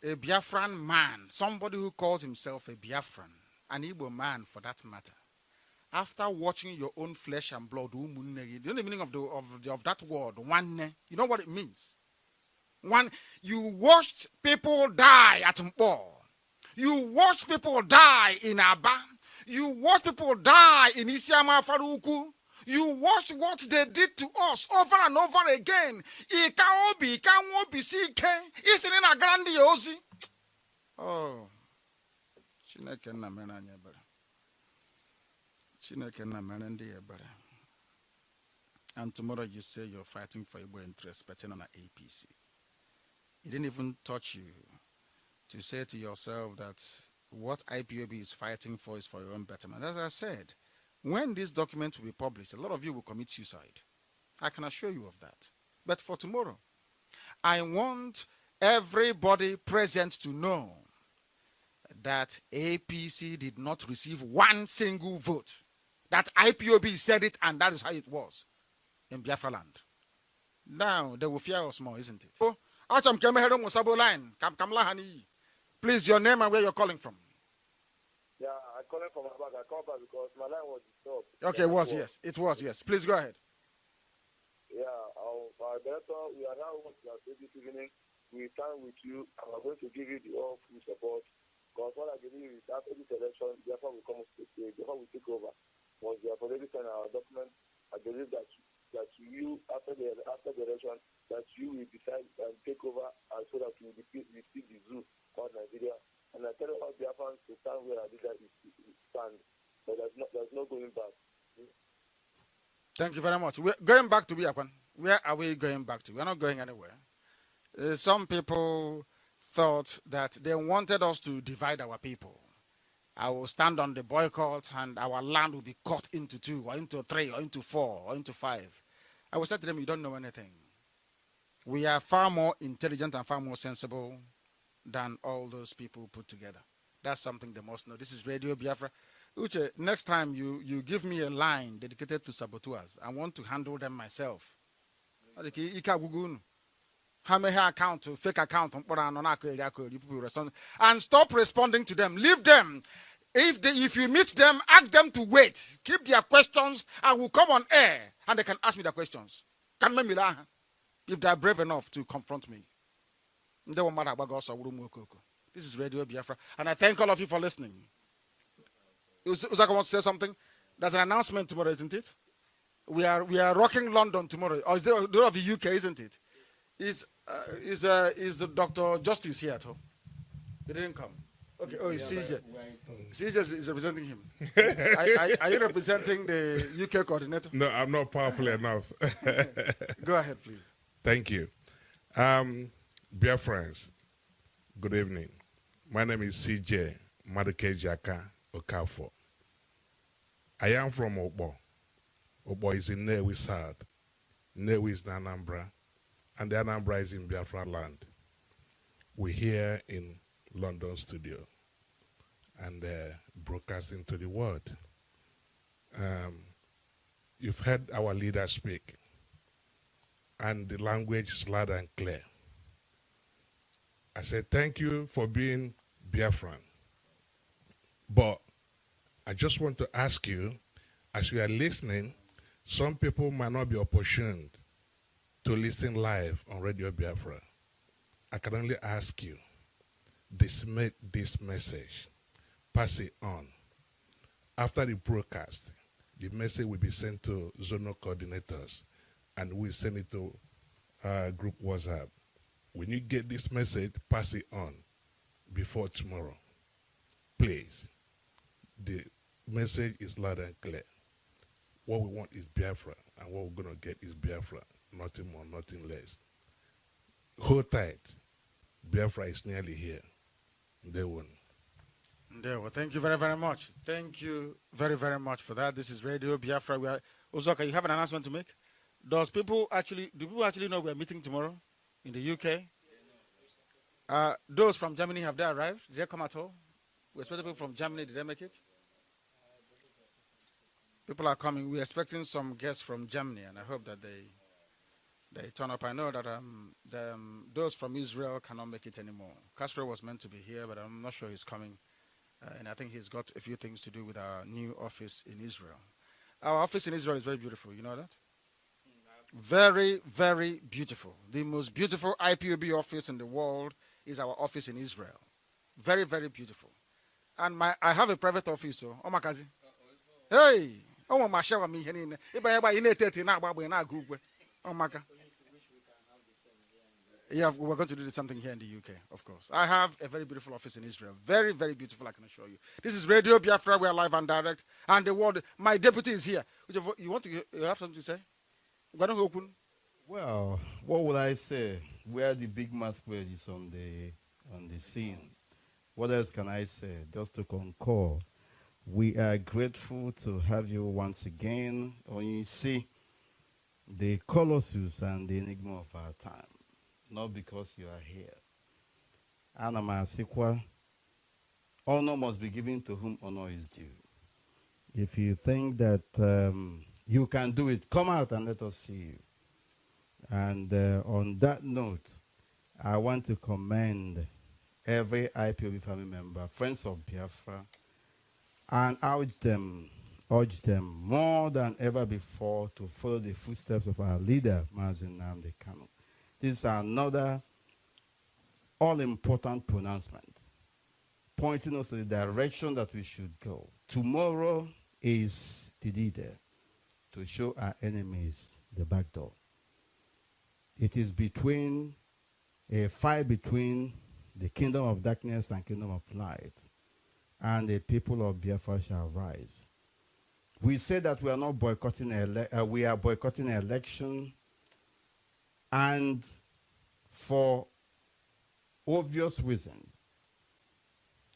a Biafran man, somebody who calls himself a Biafran, an Igbo man for that matter, after watching your own flesh and blood, you know the meaning of that word, one, you know what it means? One, you watched people die at Mpo. You watched people die in Aba. You watched people die in Isiama Faruku. You watched what they did to us over and over again. Ikaobi, Ikawobi, CK, isn't in a grandiosi. Oh, Chineke na menanya ebere. Chineke na menendi ebere. And tomorrow you say you're fighting for Igbo interests, betting on an APC. It didn't even touch you to say to yourself that what IPOB is fighting for is for your own betterment. As I said, when this document will be published, a lot of you will commit suicide. I can assure you of that. But for tomorrow, I want everybody present to know that APC did not receive one single vote. That IPOB said it, and that is how it was in Biafra land. Now, they will fear us more, isn't it? Oh, please, your name and where you're calling from. Yeah, I call it from my back. I called back because my line was disturbed. Okay, it was, yes. It was, yes. Please go ahead. Yeah, our director, we are now going to this evening. We stand with you and we're going to give you the all full support. Because what I believe is after this election, Biafra will come to the stage, Biafra will take over. Once we have already sent our document, I believe that you, after the election, that you will decide and take over so that we defeat the zoo called Nigeria. And I tell all Biafrans to stand where our leader is stand. But there's no going back. Thank you very much. We're going back to Biafran. Where are we going back to? We're not going anywhere. Some people thought that they wanted us to divide our people. I will stand on the boycott and our land will be cut into 2 or into 3 or into 4 or into 5. I will say to them, you don't know anything. We are far more intelligent and far more sensible than all those people put together. That's something they must know. This is Radio Biafra. Uche, next time you give me a line dedicated to saboteurs, I want to handle them myself. Account, fake account, and stop responding to them. Leave them. If you meet them, ask them to wait. Keep their questions. I will come on air and they can ask me their questions. If they are brave enough to confront me. This is Radio Biafra, and I thank all of you for listening. Uzaka wants to say something. There's an announcement tomorrow, isn't it? We are rocking London tomorrow. Or is there of the UK, isn't it? Is the Dr. Justice here at home? He didn't come. Okay. Oh, it's CJ. CJ is representing him. Are you representing the UK coordinator? No, I'm not powerful enough. Go ahead, please. Thank you. Dear friends, good evening. My name is CJ Madukejaka Okafo. I am from Obo. Obo is in Newi South. Newi is in Anambra. And the Anambra is in Biafra land. We're here in London studio and broadcasting to the world. You've heard our leader speak, and the language is loud and clear. I said, thank you for being Biafran. But I just want to ask you, as you are listening, some people might not be opportuned to listen live on Radio Biafra. I can only ask you, dismiss this message, pass it on. After the broadcast, the message will be sent to zonal coordinators, and we'll send it to group WhatsApp. When you get this message, pass it on before tomorrow. Please. The message is loud and clear. What we want is Biafra, and what we're going to get is Biafra. Nothing more, nothing less. Hold tight. Biafra is nearly here. They won. Thank you very, very much. Thank you very, very much for that. This is Radio Biafra. Uzoka, you have an announcement to make? Do people actually know we are meeting tomorrow in the UK? Those from Germany, have they arrived? Did they come at all? We expect people from Germany. Did they make it? People are coming. We're expecting some guests from Germany, and I hope that they turn up. I know that those from Israel cannot make it anymore. Castro was meant to be here, but I'm not sure he's coming. And I think he's got a few things to do with our new office in Israel. Our office in Israel is very beautiful. You know that? Very, very beautiful. The most beautiful IPOB office in the world is our office in Israel. Very, very beautiful. And I have a private office. So, Omakazi. Hey, Oh, my shower me in. If I ever in a 30 now, but we're not good. Oh, Maka. Yeah, we're going to do something here in the UK, of course. I have a very beautiful office in Israel. Very, very beautiful, I can assure you. This is Radio Biafra. We are live and direct. And the world, my deputy is here. You want to, you have something to say? Well, what would I say? Where the big masquerade is on the scene. What else can I say? Just to concur, we are grateful to have you once again. When you see the colossus and the enigma of our time, not because you are here. Anamasikwa, honor must be given to whom honor is due. If you think that you can do it, come out and let us see you. And on that note, I want to commend every IPOB family member, friends of Biafra, and urge them more than ever before to follow the footsteps of our leader, Mazi Nnamdi Kanu. This is another all-important pronouncement, pointing us to the direction that we should go. Tomorrow is the D-Day to show our enemies the back door. It is between a fight between the kingdom of darkness and kingdom of light, and the people of Biafra shall rise. We say that we are not boycotting we are boycotting an election, and for obvious reasons,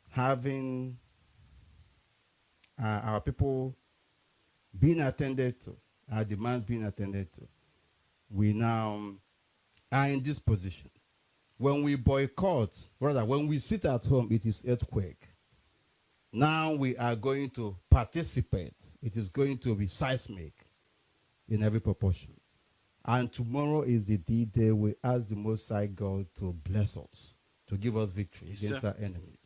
having our people being attended to, our demands being attended to, we now are in this position. When we boycott, rather, when we sit at home, it is earthquake. Now we are going to participate. It is going to be seismic in every proportion. And tomorrow is the D-Day. We ask the Most High God to bless us, to give us victory against our enemies.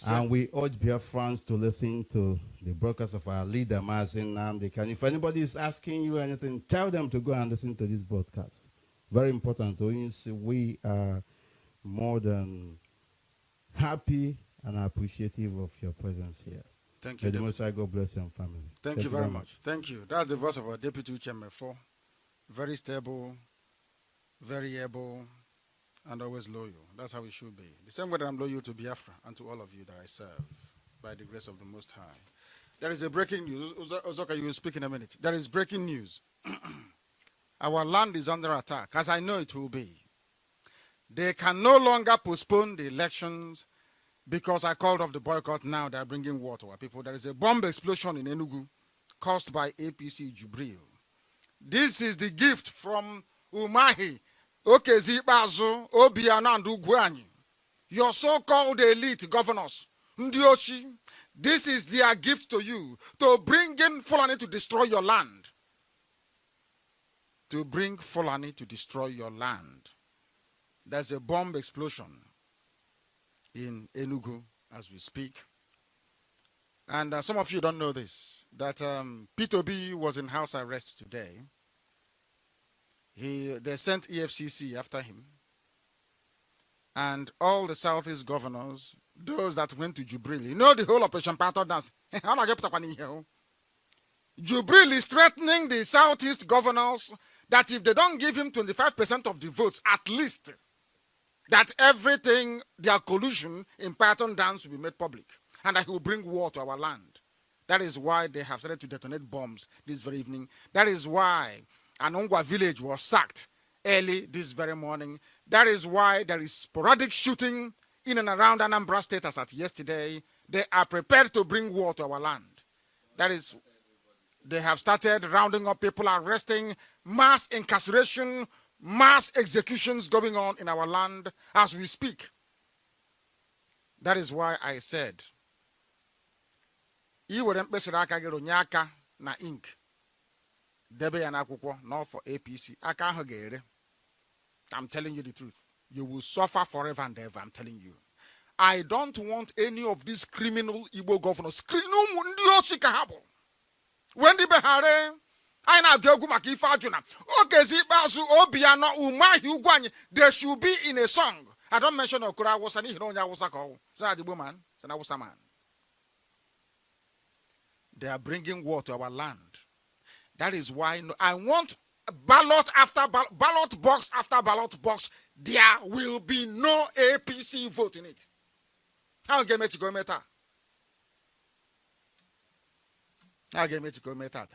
And we urge Biafrans to listen to the broadcast of our leader, Mazi Nnamdi Kanu. If anybody is asking you anything, tell them to go and listen to this broadcast. Very important. We are more than happy and appreciative of your presence here. Thank you. May the Most High God bless your family. Thank you very much. Thank you. That's the voice of our Deputy Chairman 4. Very stable, very able, and always loyal. That's how it should be. The same way that I'm loyal to Biafra and to all of you that I serve, by the grace of the Most High. There is a breaking news. Uzoka, you will speak in a minute. There is breaking news. Our land is under attack, as I know it will be. They can no longer postpone the elections because I called off the boycott. Now they are bringing war to our people. There is a bomb explosion in Enugu caused by APC Jubril. This is the gift from Umahi, Okezi Bazu, Obiana and Ugwanyi. Your so-called elite governors, Ndioshi, this is their gift to you, to bring in Fulani to destroy your land. To bring Fulani to destroy your land. There's a bomb explosion in Enugu as we speak. And some of you don't know this, that P2B was in house arrest today. They sent EFCC after him. And all the Southeast governors, those that went to Jubril, you know the whole Operation Panther dance. Jubril is threatening the Southeast governors that if they don't give him 25% of the votes, at least, that everything, their collusion in Python dance will be made public, and that he will bring war to our land. That is why they have started to detonate bombs this very evening. That is why Anongwa village was sacked early this very morning. That is why there is sporadic shooting in and around Anambra State as at yesterday. They are prepared to bring war to our land. That is, they have started rounding up people, arresting, mass incarceration, mass executions going on in our land as we speak. That is why I said, na ink. Debe yanakwukwo, not for APC. I'm telling you the truth. You will suffer forever and ever, I'm telling you. I don't want any of these criminal Igbo governors. When the Behare, I now go maki fajuna. Okay, Zibasu, Obiano, Umahi, Ugwany, they should be in a song. I don't mention Okura was an Ihonya was a call. Sana the woman, Sana was a man. They are bringing war to our land. That is why I want ballot after ballot box after ballot box. There will be no APC vote in it. How get me to go meta? How get me to go meta?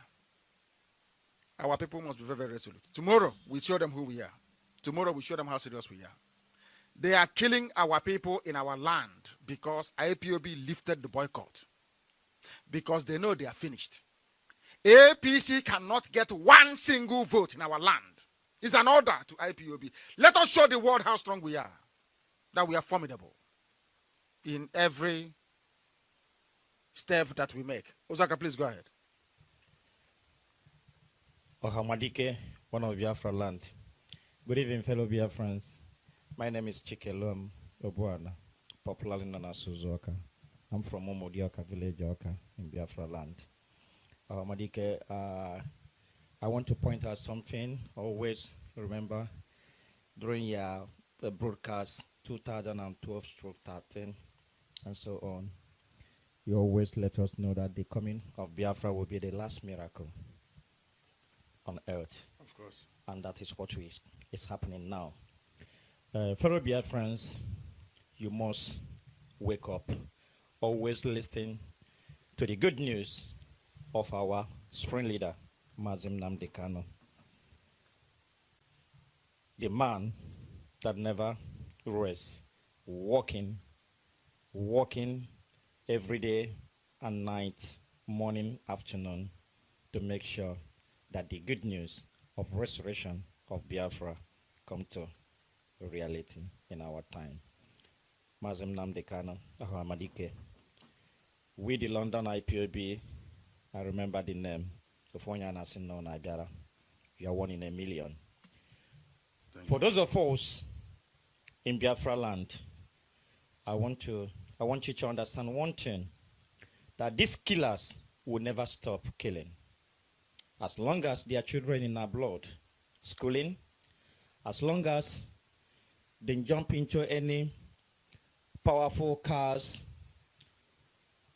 Our people must be very, very resolute. Tomorrow we show them who we are. Tomorrow we show them how serious we are. They are killing our people in our land because IPOB lifted the boycott. Because they know they are finished. APC cannot get one single vote in our land. It's an order to IPOB. Let us show the world how strong we are. That we are formidable in every step that we make. Osaka, please go ahead. Ohamadike, one of Biafra land. Good evening, fellow Biafrans. My name is Chikelum Obuana, popularly known as Suzuka. I'm from Omodioka village, Oka, in Biafra land. Ohamadike, I want to point out something. Always remember, during your broadcast 2012/13 and so on, you always let us know that the coming of Biafra will be the last miracle on earth. Of course. And that is what is happening now. Fellow Biafrans, you must wake up. Always listen to the good news of our spring leader, Mazi Nnamdi Kanu. The man that never rests, walking every day and night, morning, afternoon, to make sure that the good news of restoration of Biafra come to reality in our time. Mazi Nnamdi Kanu, Ohamadike. We, the London IPOB, I remember the name of Onyana Sinno Nabiara. You are 1 in a million. For those of us in Biafra land, I want you to understand one thing, that these killers will never stop killing. As long as there are children in our blood, schooling, as long as they jump into any powerful cars,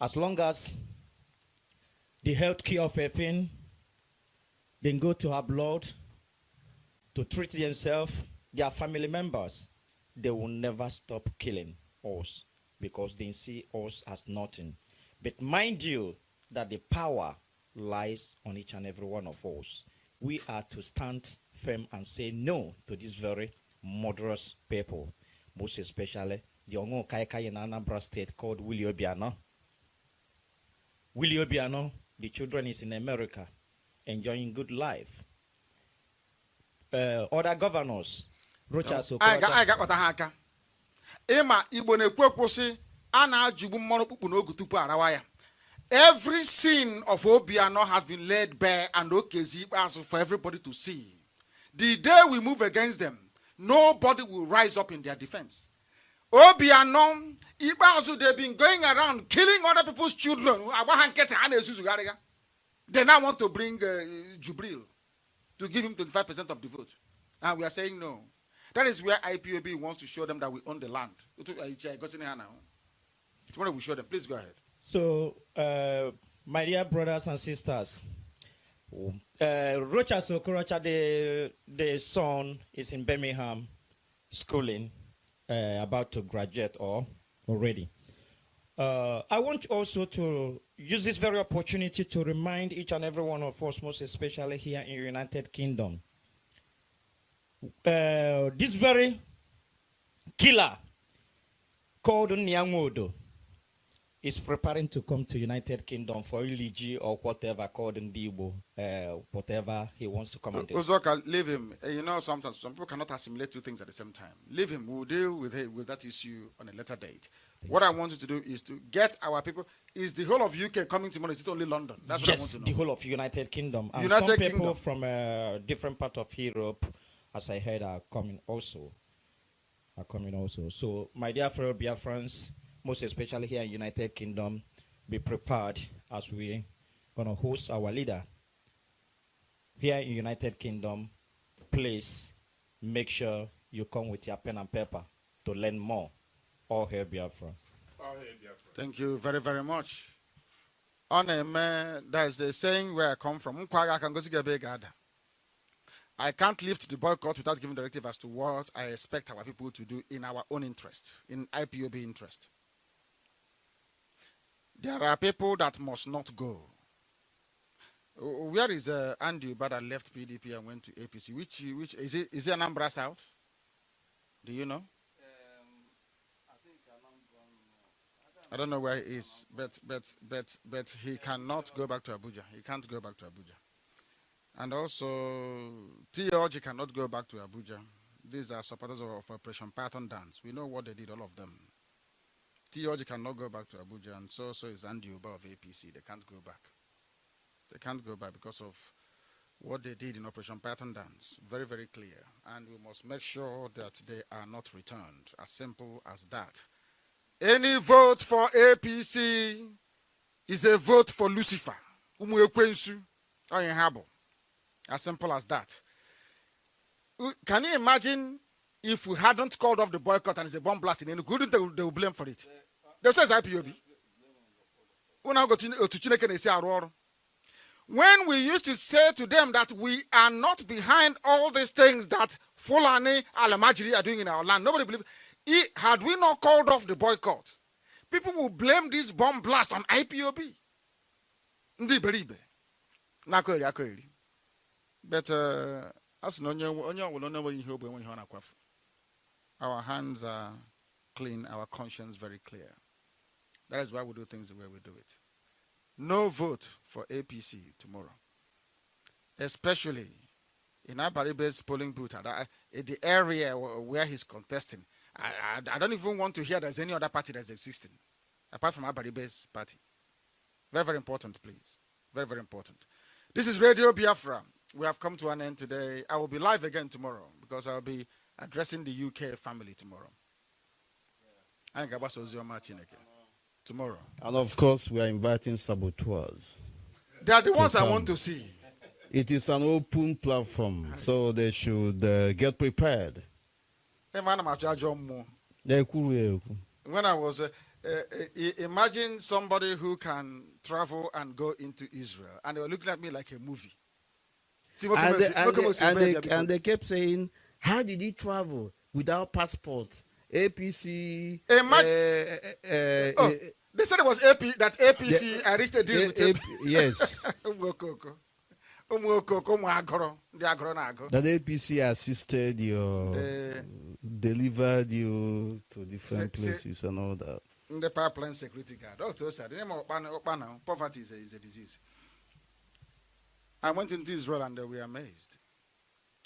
as long as the health care of a thing, then go to our blood to treat themselves, their family members, they will never stop killing us because they see us as nothing. But mind you that the power lies on each and every one of us. We are to stand firm and say no to this very murderous people, most especially the Ongo Kaikai in Anambra State called Willie Obiano. Willie Obiano, the children is in America, enjoying good life. Other governors, Rochas. I got what I had. Emma, Igbo na-ekwu a na-ajụgbu mmanụ kpukpu n'ogu tupu arawa ya. Every sin of Obiano has been laid bare and Okezi for everybody to see. The day we move against them, nobody will rise up in their defense. Obiano, they've been going around killing other people's children. They now want to bring Jubril to give him 25% of the vote. And we are saying no. That is where IPOB wants to show them that we own the land. Tomorrow we show them. Please go ahead. So, my dear brothers and sisters, Rocha Sokorocha, the son, is in Birmingham, schooling, about to graduate or already. I want also to use this very opportunity to remind each and every one of us, most especially here in the United Kingdom, this very killer called Nyangodo is preparing to come to United Kingdom for Iliji or whatever called Ndibo, whatever he wants to come and do. Uzoka, leave him. You know, sometimes some people cannot assimilate two things at the same time. Leave him. We'll deal with that issue on a later date. What I want you to do is to get our people. Is the whole of UK coming tomorrow? Is it only London? That's what I want to know. The whole of United Kingdom. And United some Kingdom. people from different part of Europe, as I heard, are coming also. So, my dear fellow Biafrans, most especially here in United Kingdom, be prepared as we're going to host our leader. Here in United Kingdom, please make sure you come with your pen and paper to learn more. All hail Biafra. Thank you very, very much. On a man, there's a saying where I come from. I can't lift the boycott without giving directive as to what I expect our people to do in our own interest, in IPOB interest. There are people that must not go. Where is Andy Uba that left PDP and went to APC? Which is it? Is it Anambra South? Do you know? I don't know where he is, but he cannot go back to Abuja. He can't go back to Abuja. And also, Theology cannot go back to Abuja. These are supporters of Operation Python Dance. We know what they did, all of them. Theology cannot go back to Abuja, and so is Andy Uba of APC. They can't go back. They can't go back because of what they did in Operation Python Dance. Very, very clear. And we must make sure that they are not returned. As simple as that. Any vote for APC is a vote for Lucifer. As simple as that. Can you imagine if we hadn't called off the boycott and it's a bomb blast in Enugu? Wouldn't they will blame for it? They say it's IPOB. When we used to say to them that we are not behind all these things that Fulani Alamajiri are doing in our land, nobody believed. Had we not called off the boycott, people will blame this bomb blast on IPOB. But our hands are clean, our conscience very clear. That is why we do things the way we do it. No vote for APC tomorrow, especially in Abaribe's polling booth, in the area where he's contesting. I don't even want to hear there's any other party that's existing, apart from Abaribe's party. Very, very important, please. Very, very important. This is Radio Biafra. We have come to an end today. I will be live again tomorrow because I'll be addressing the UK family tomorrow. Tomorrow. And of course, we are inviting saboteurs. They are the ones I want to see. It is an open platform, so they should get prepared. When I was, imagine somebody who can travel and go into Israel, and they were looking at me like a movie. And they kept saying, how did he travel without passport? APC. They said it was APC. I reached a deal with APC. Yes. That APC assisted you, delivered you to different places and all that. The pipeline security guard. Oh, the name of poverty is a disease. I went into Israel and we were amazed.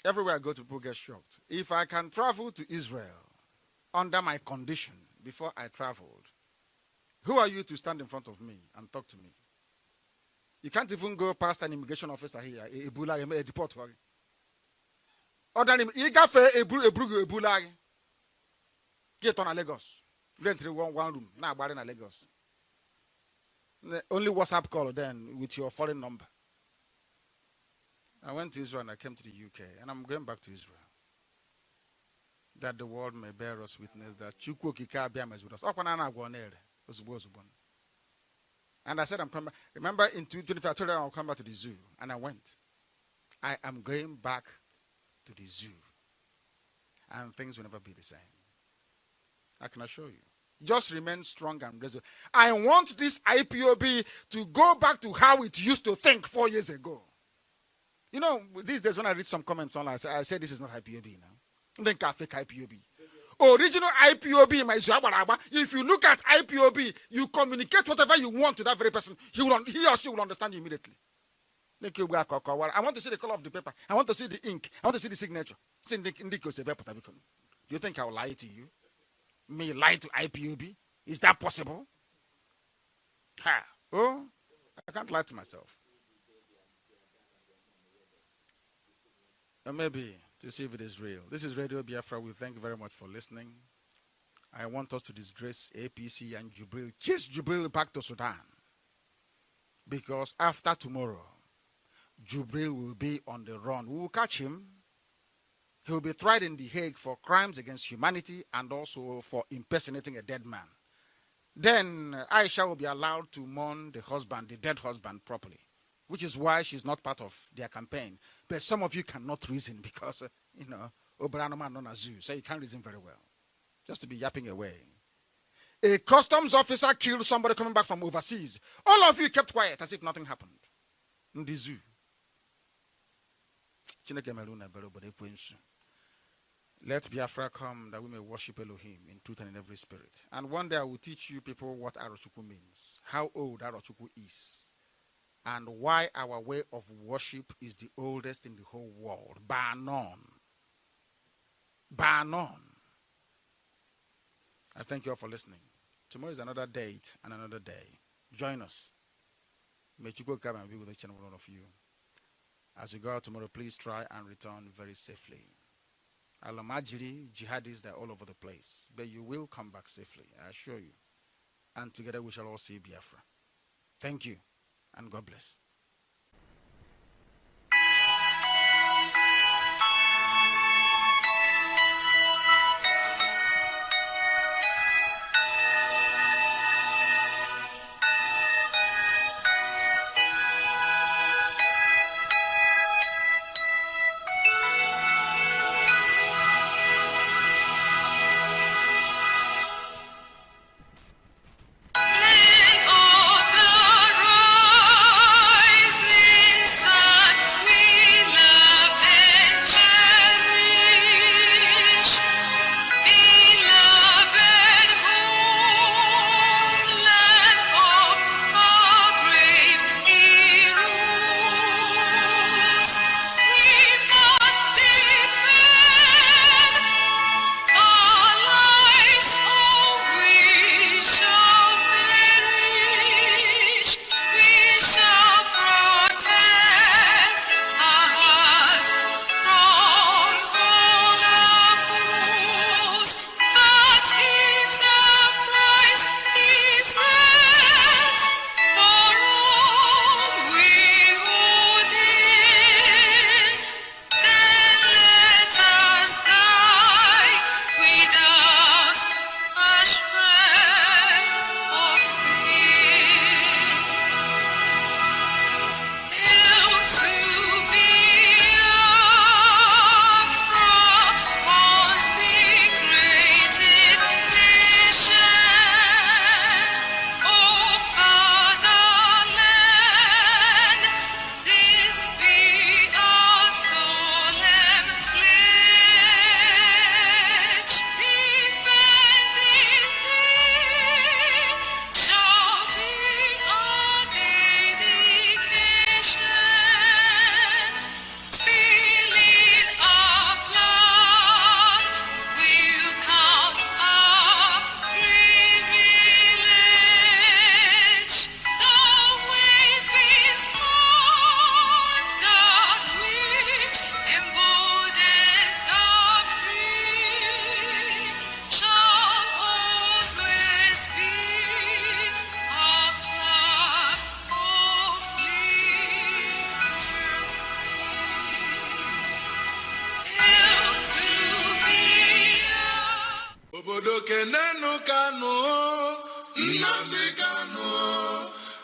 Everywhere I go to, people get shocked. If I can travel to Israel under my condition before I traveled, who are you to stand in front of me and talk to me? You can't even go past an immigration officer here. A deport. Other than you got a get on a Lagos. Rent one room. Now in a Lagos. Only WhatsApp call then with your foreign number. I went to Israel and I came to the UK and I'm going back to Israel. That the world may bear us witness that Chukwu Kikabiam is with us. And I said, I'm coming back. Remember in 2025, I told you I'll come back to the zoo. And I went. I am going back to the zoo. And things will never be the same. I can assure you. Just remain strong and resolute. I want this IPOB to go back to how it used to think 4 years ago. You know, these days when I read some comments online, I say this is not IPOB now. Then fake IPOB. Original IPOB, if you look at IPOB, you communicate whatever you want to that very person. He or she will understand you immediately. I want to see the color of the paper. I want to see the ink. I want to see the signature. Do you think I will lie to you? Me lie to IPOB? Is that possible? Ha! Oh, I can't lie to myself. Or maybe to see if it is real. This is Radio Biafra. We thank you very much for listening. I want us to disgrace APC and Jubril. Chase Jubril back to Sudan. Because after tomorrow, Jubril will be on the run. We will catch him. He will be tried in The Hague for crimes against humanity and also for impersonating a dead man. then Aisha will be allowed to mourn the husband, the dead husband, properly, which is why she's not part of their campaign. But some of you cannot reason because, Obranoma non zoo, so you can't reason very well. Just to be yapping away. A customs officer killed somebody coming back from overseas. All of you kept quiet as if nothing happened. In the zoo. Let Biafra come that we may worship Elohim in truth and in every spirit. And one day I will teach you people what Arochukwu means, how old Arochukwu is, and why our way of worship is the oldest in the whole world. Bar none. Bar none. I thank you all for listening. Tomorrow is another date and another day. Join us. May you go come and be with each and one of you. As you go out tomorrow, please try and return very safely. Alamajiri, jihadis, they're all over the place. But you will come back safely, I assure you. And together we shall all see Biafra. Thank you, and God bless.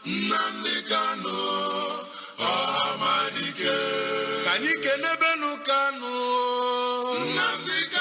Nnamdi Kanu, Ohamadike. Kani kenebenu Kanu, Nnamdi Kanu.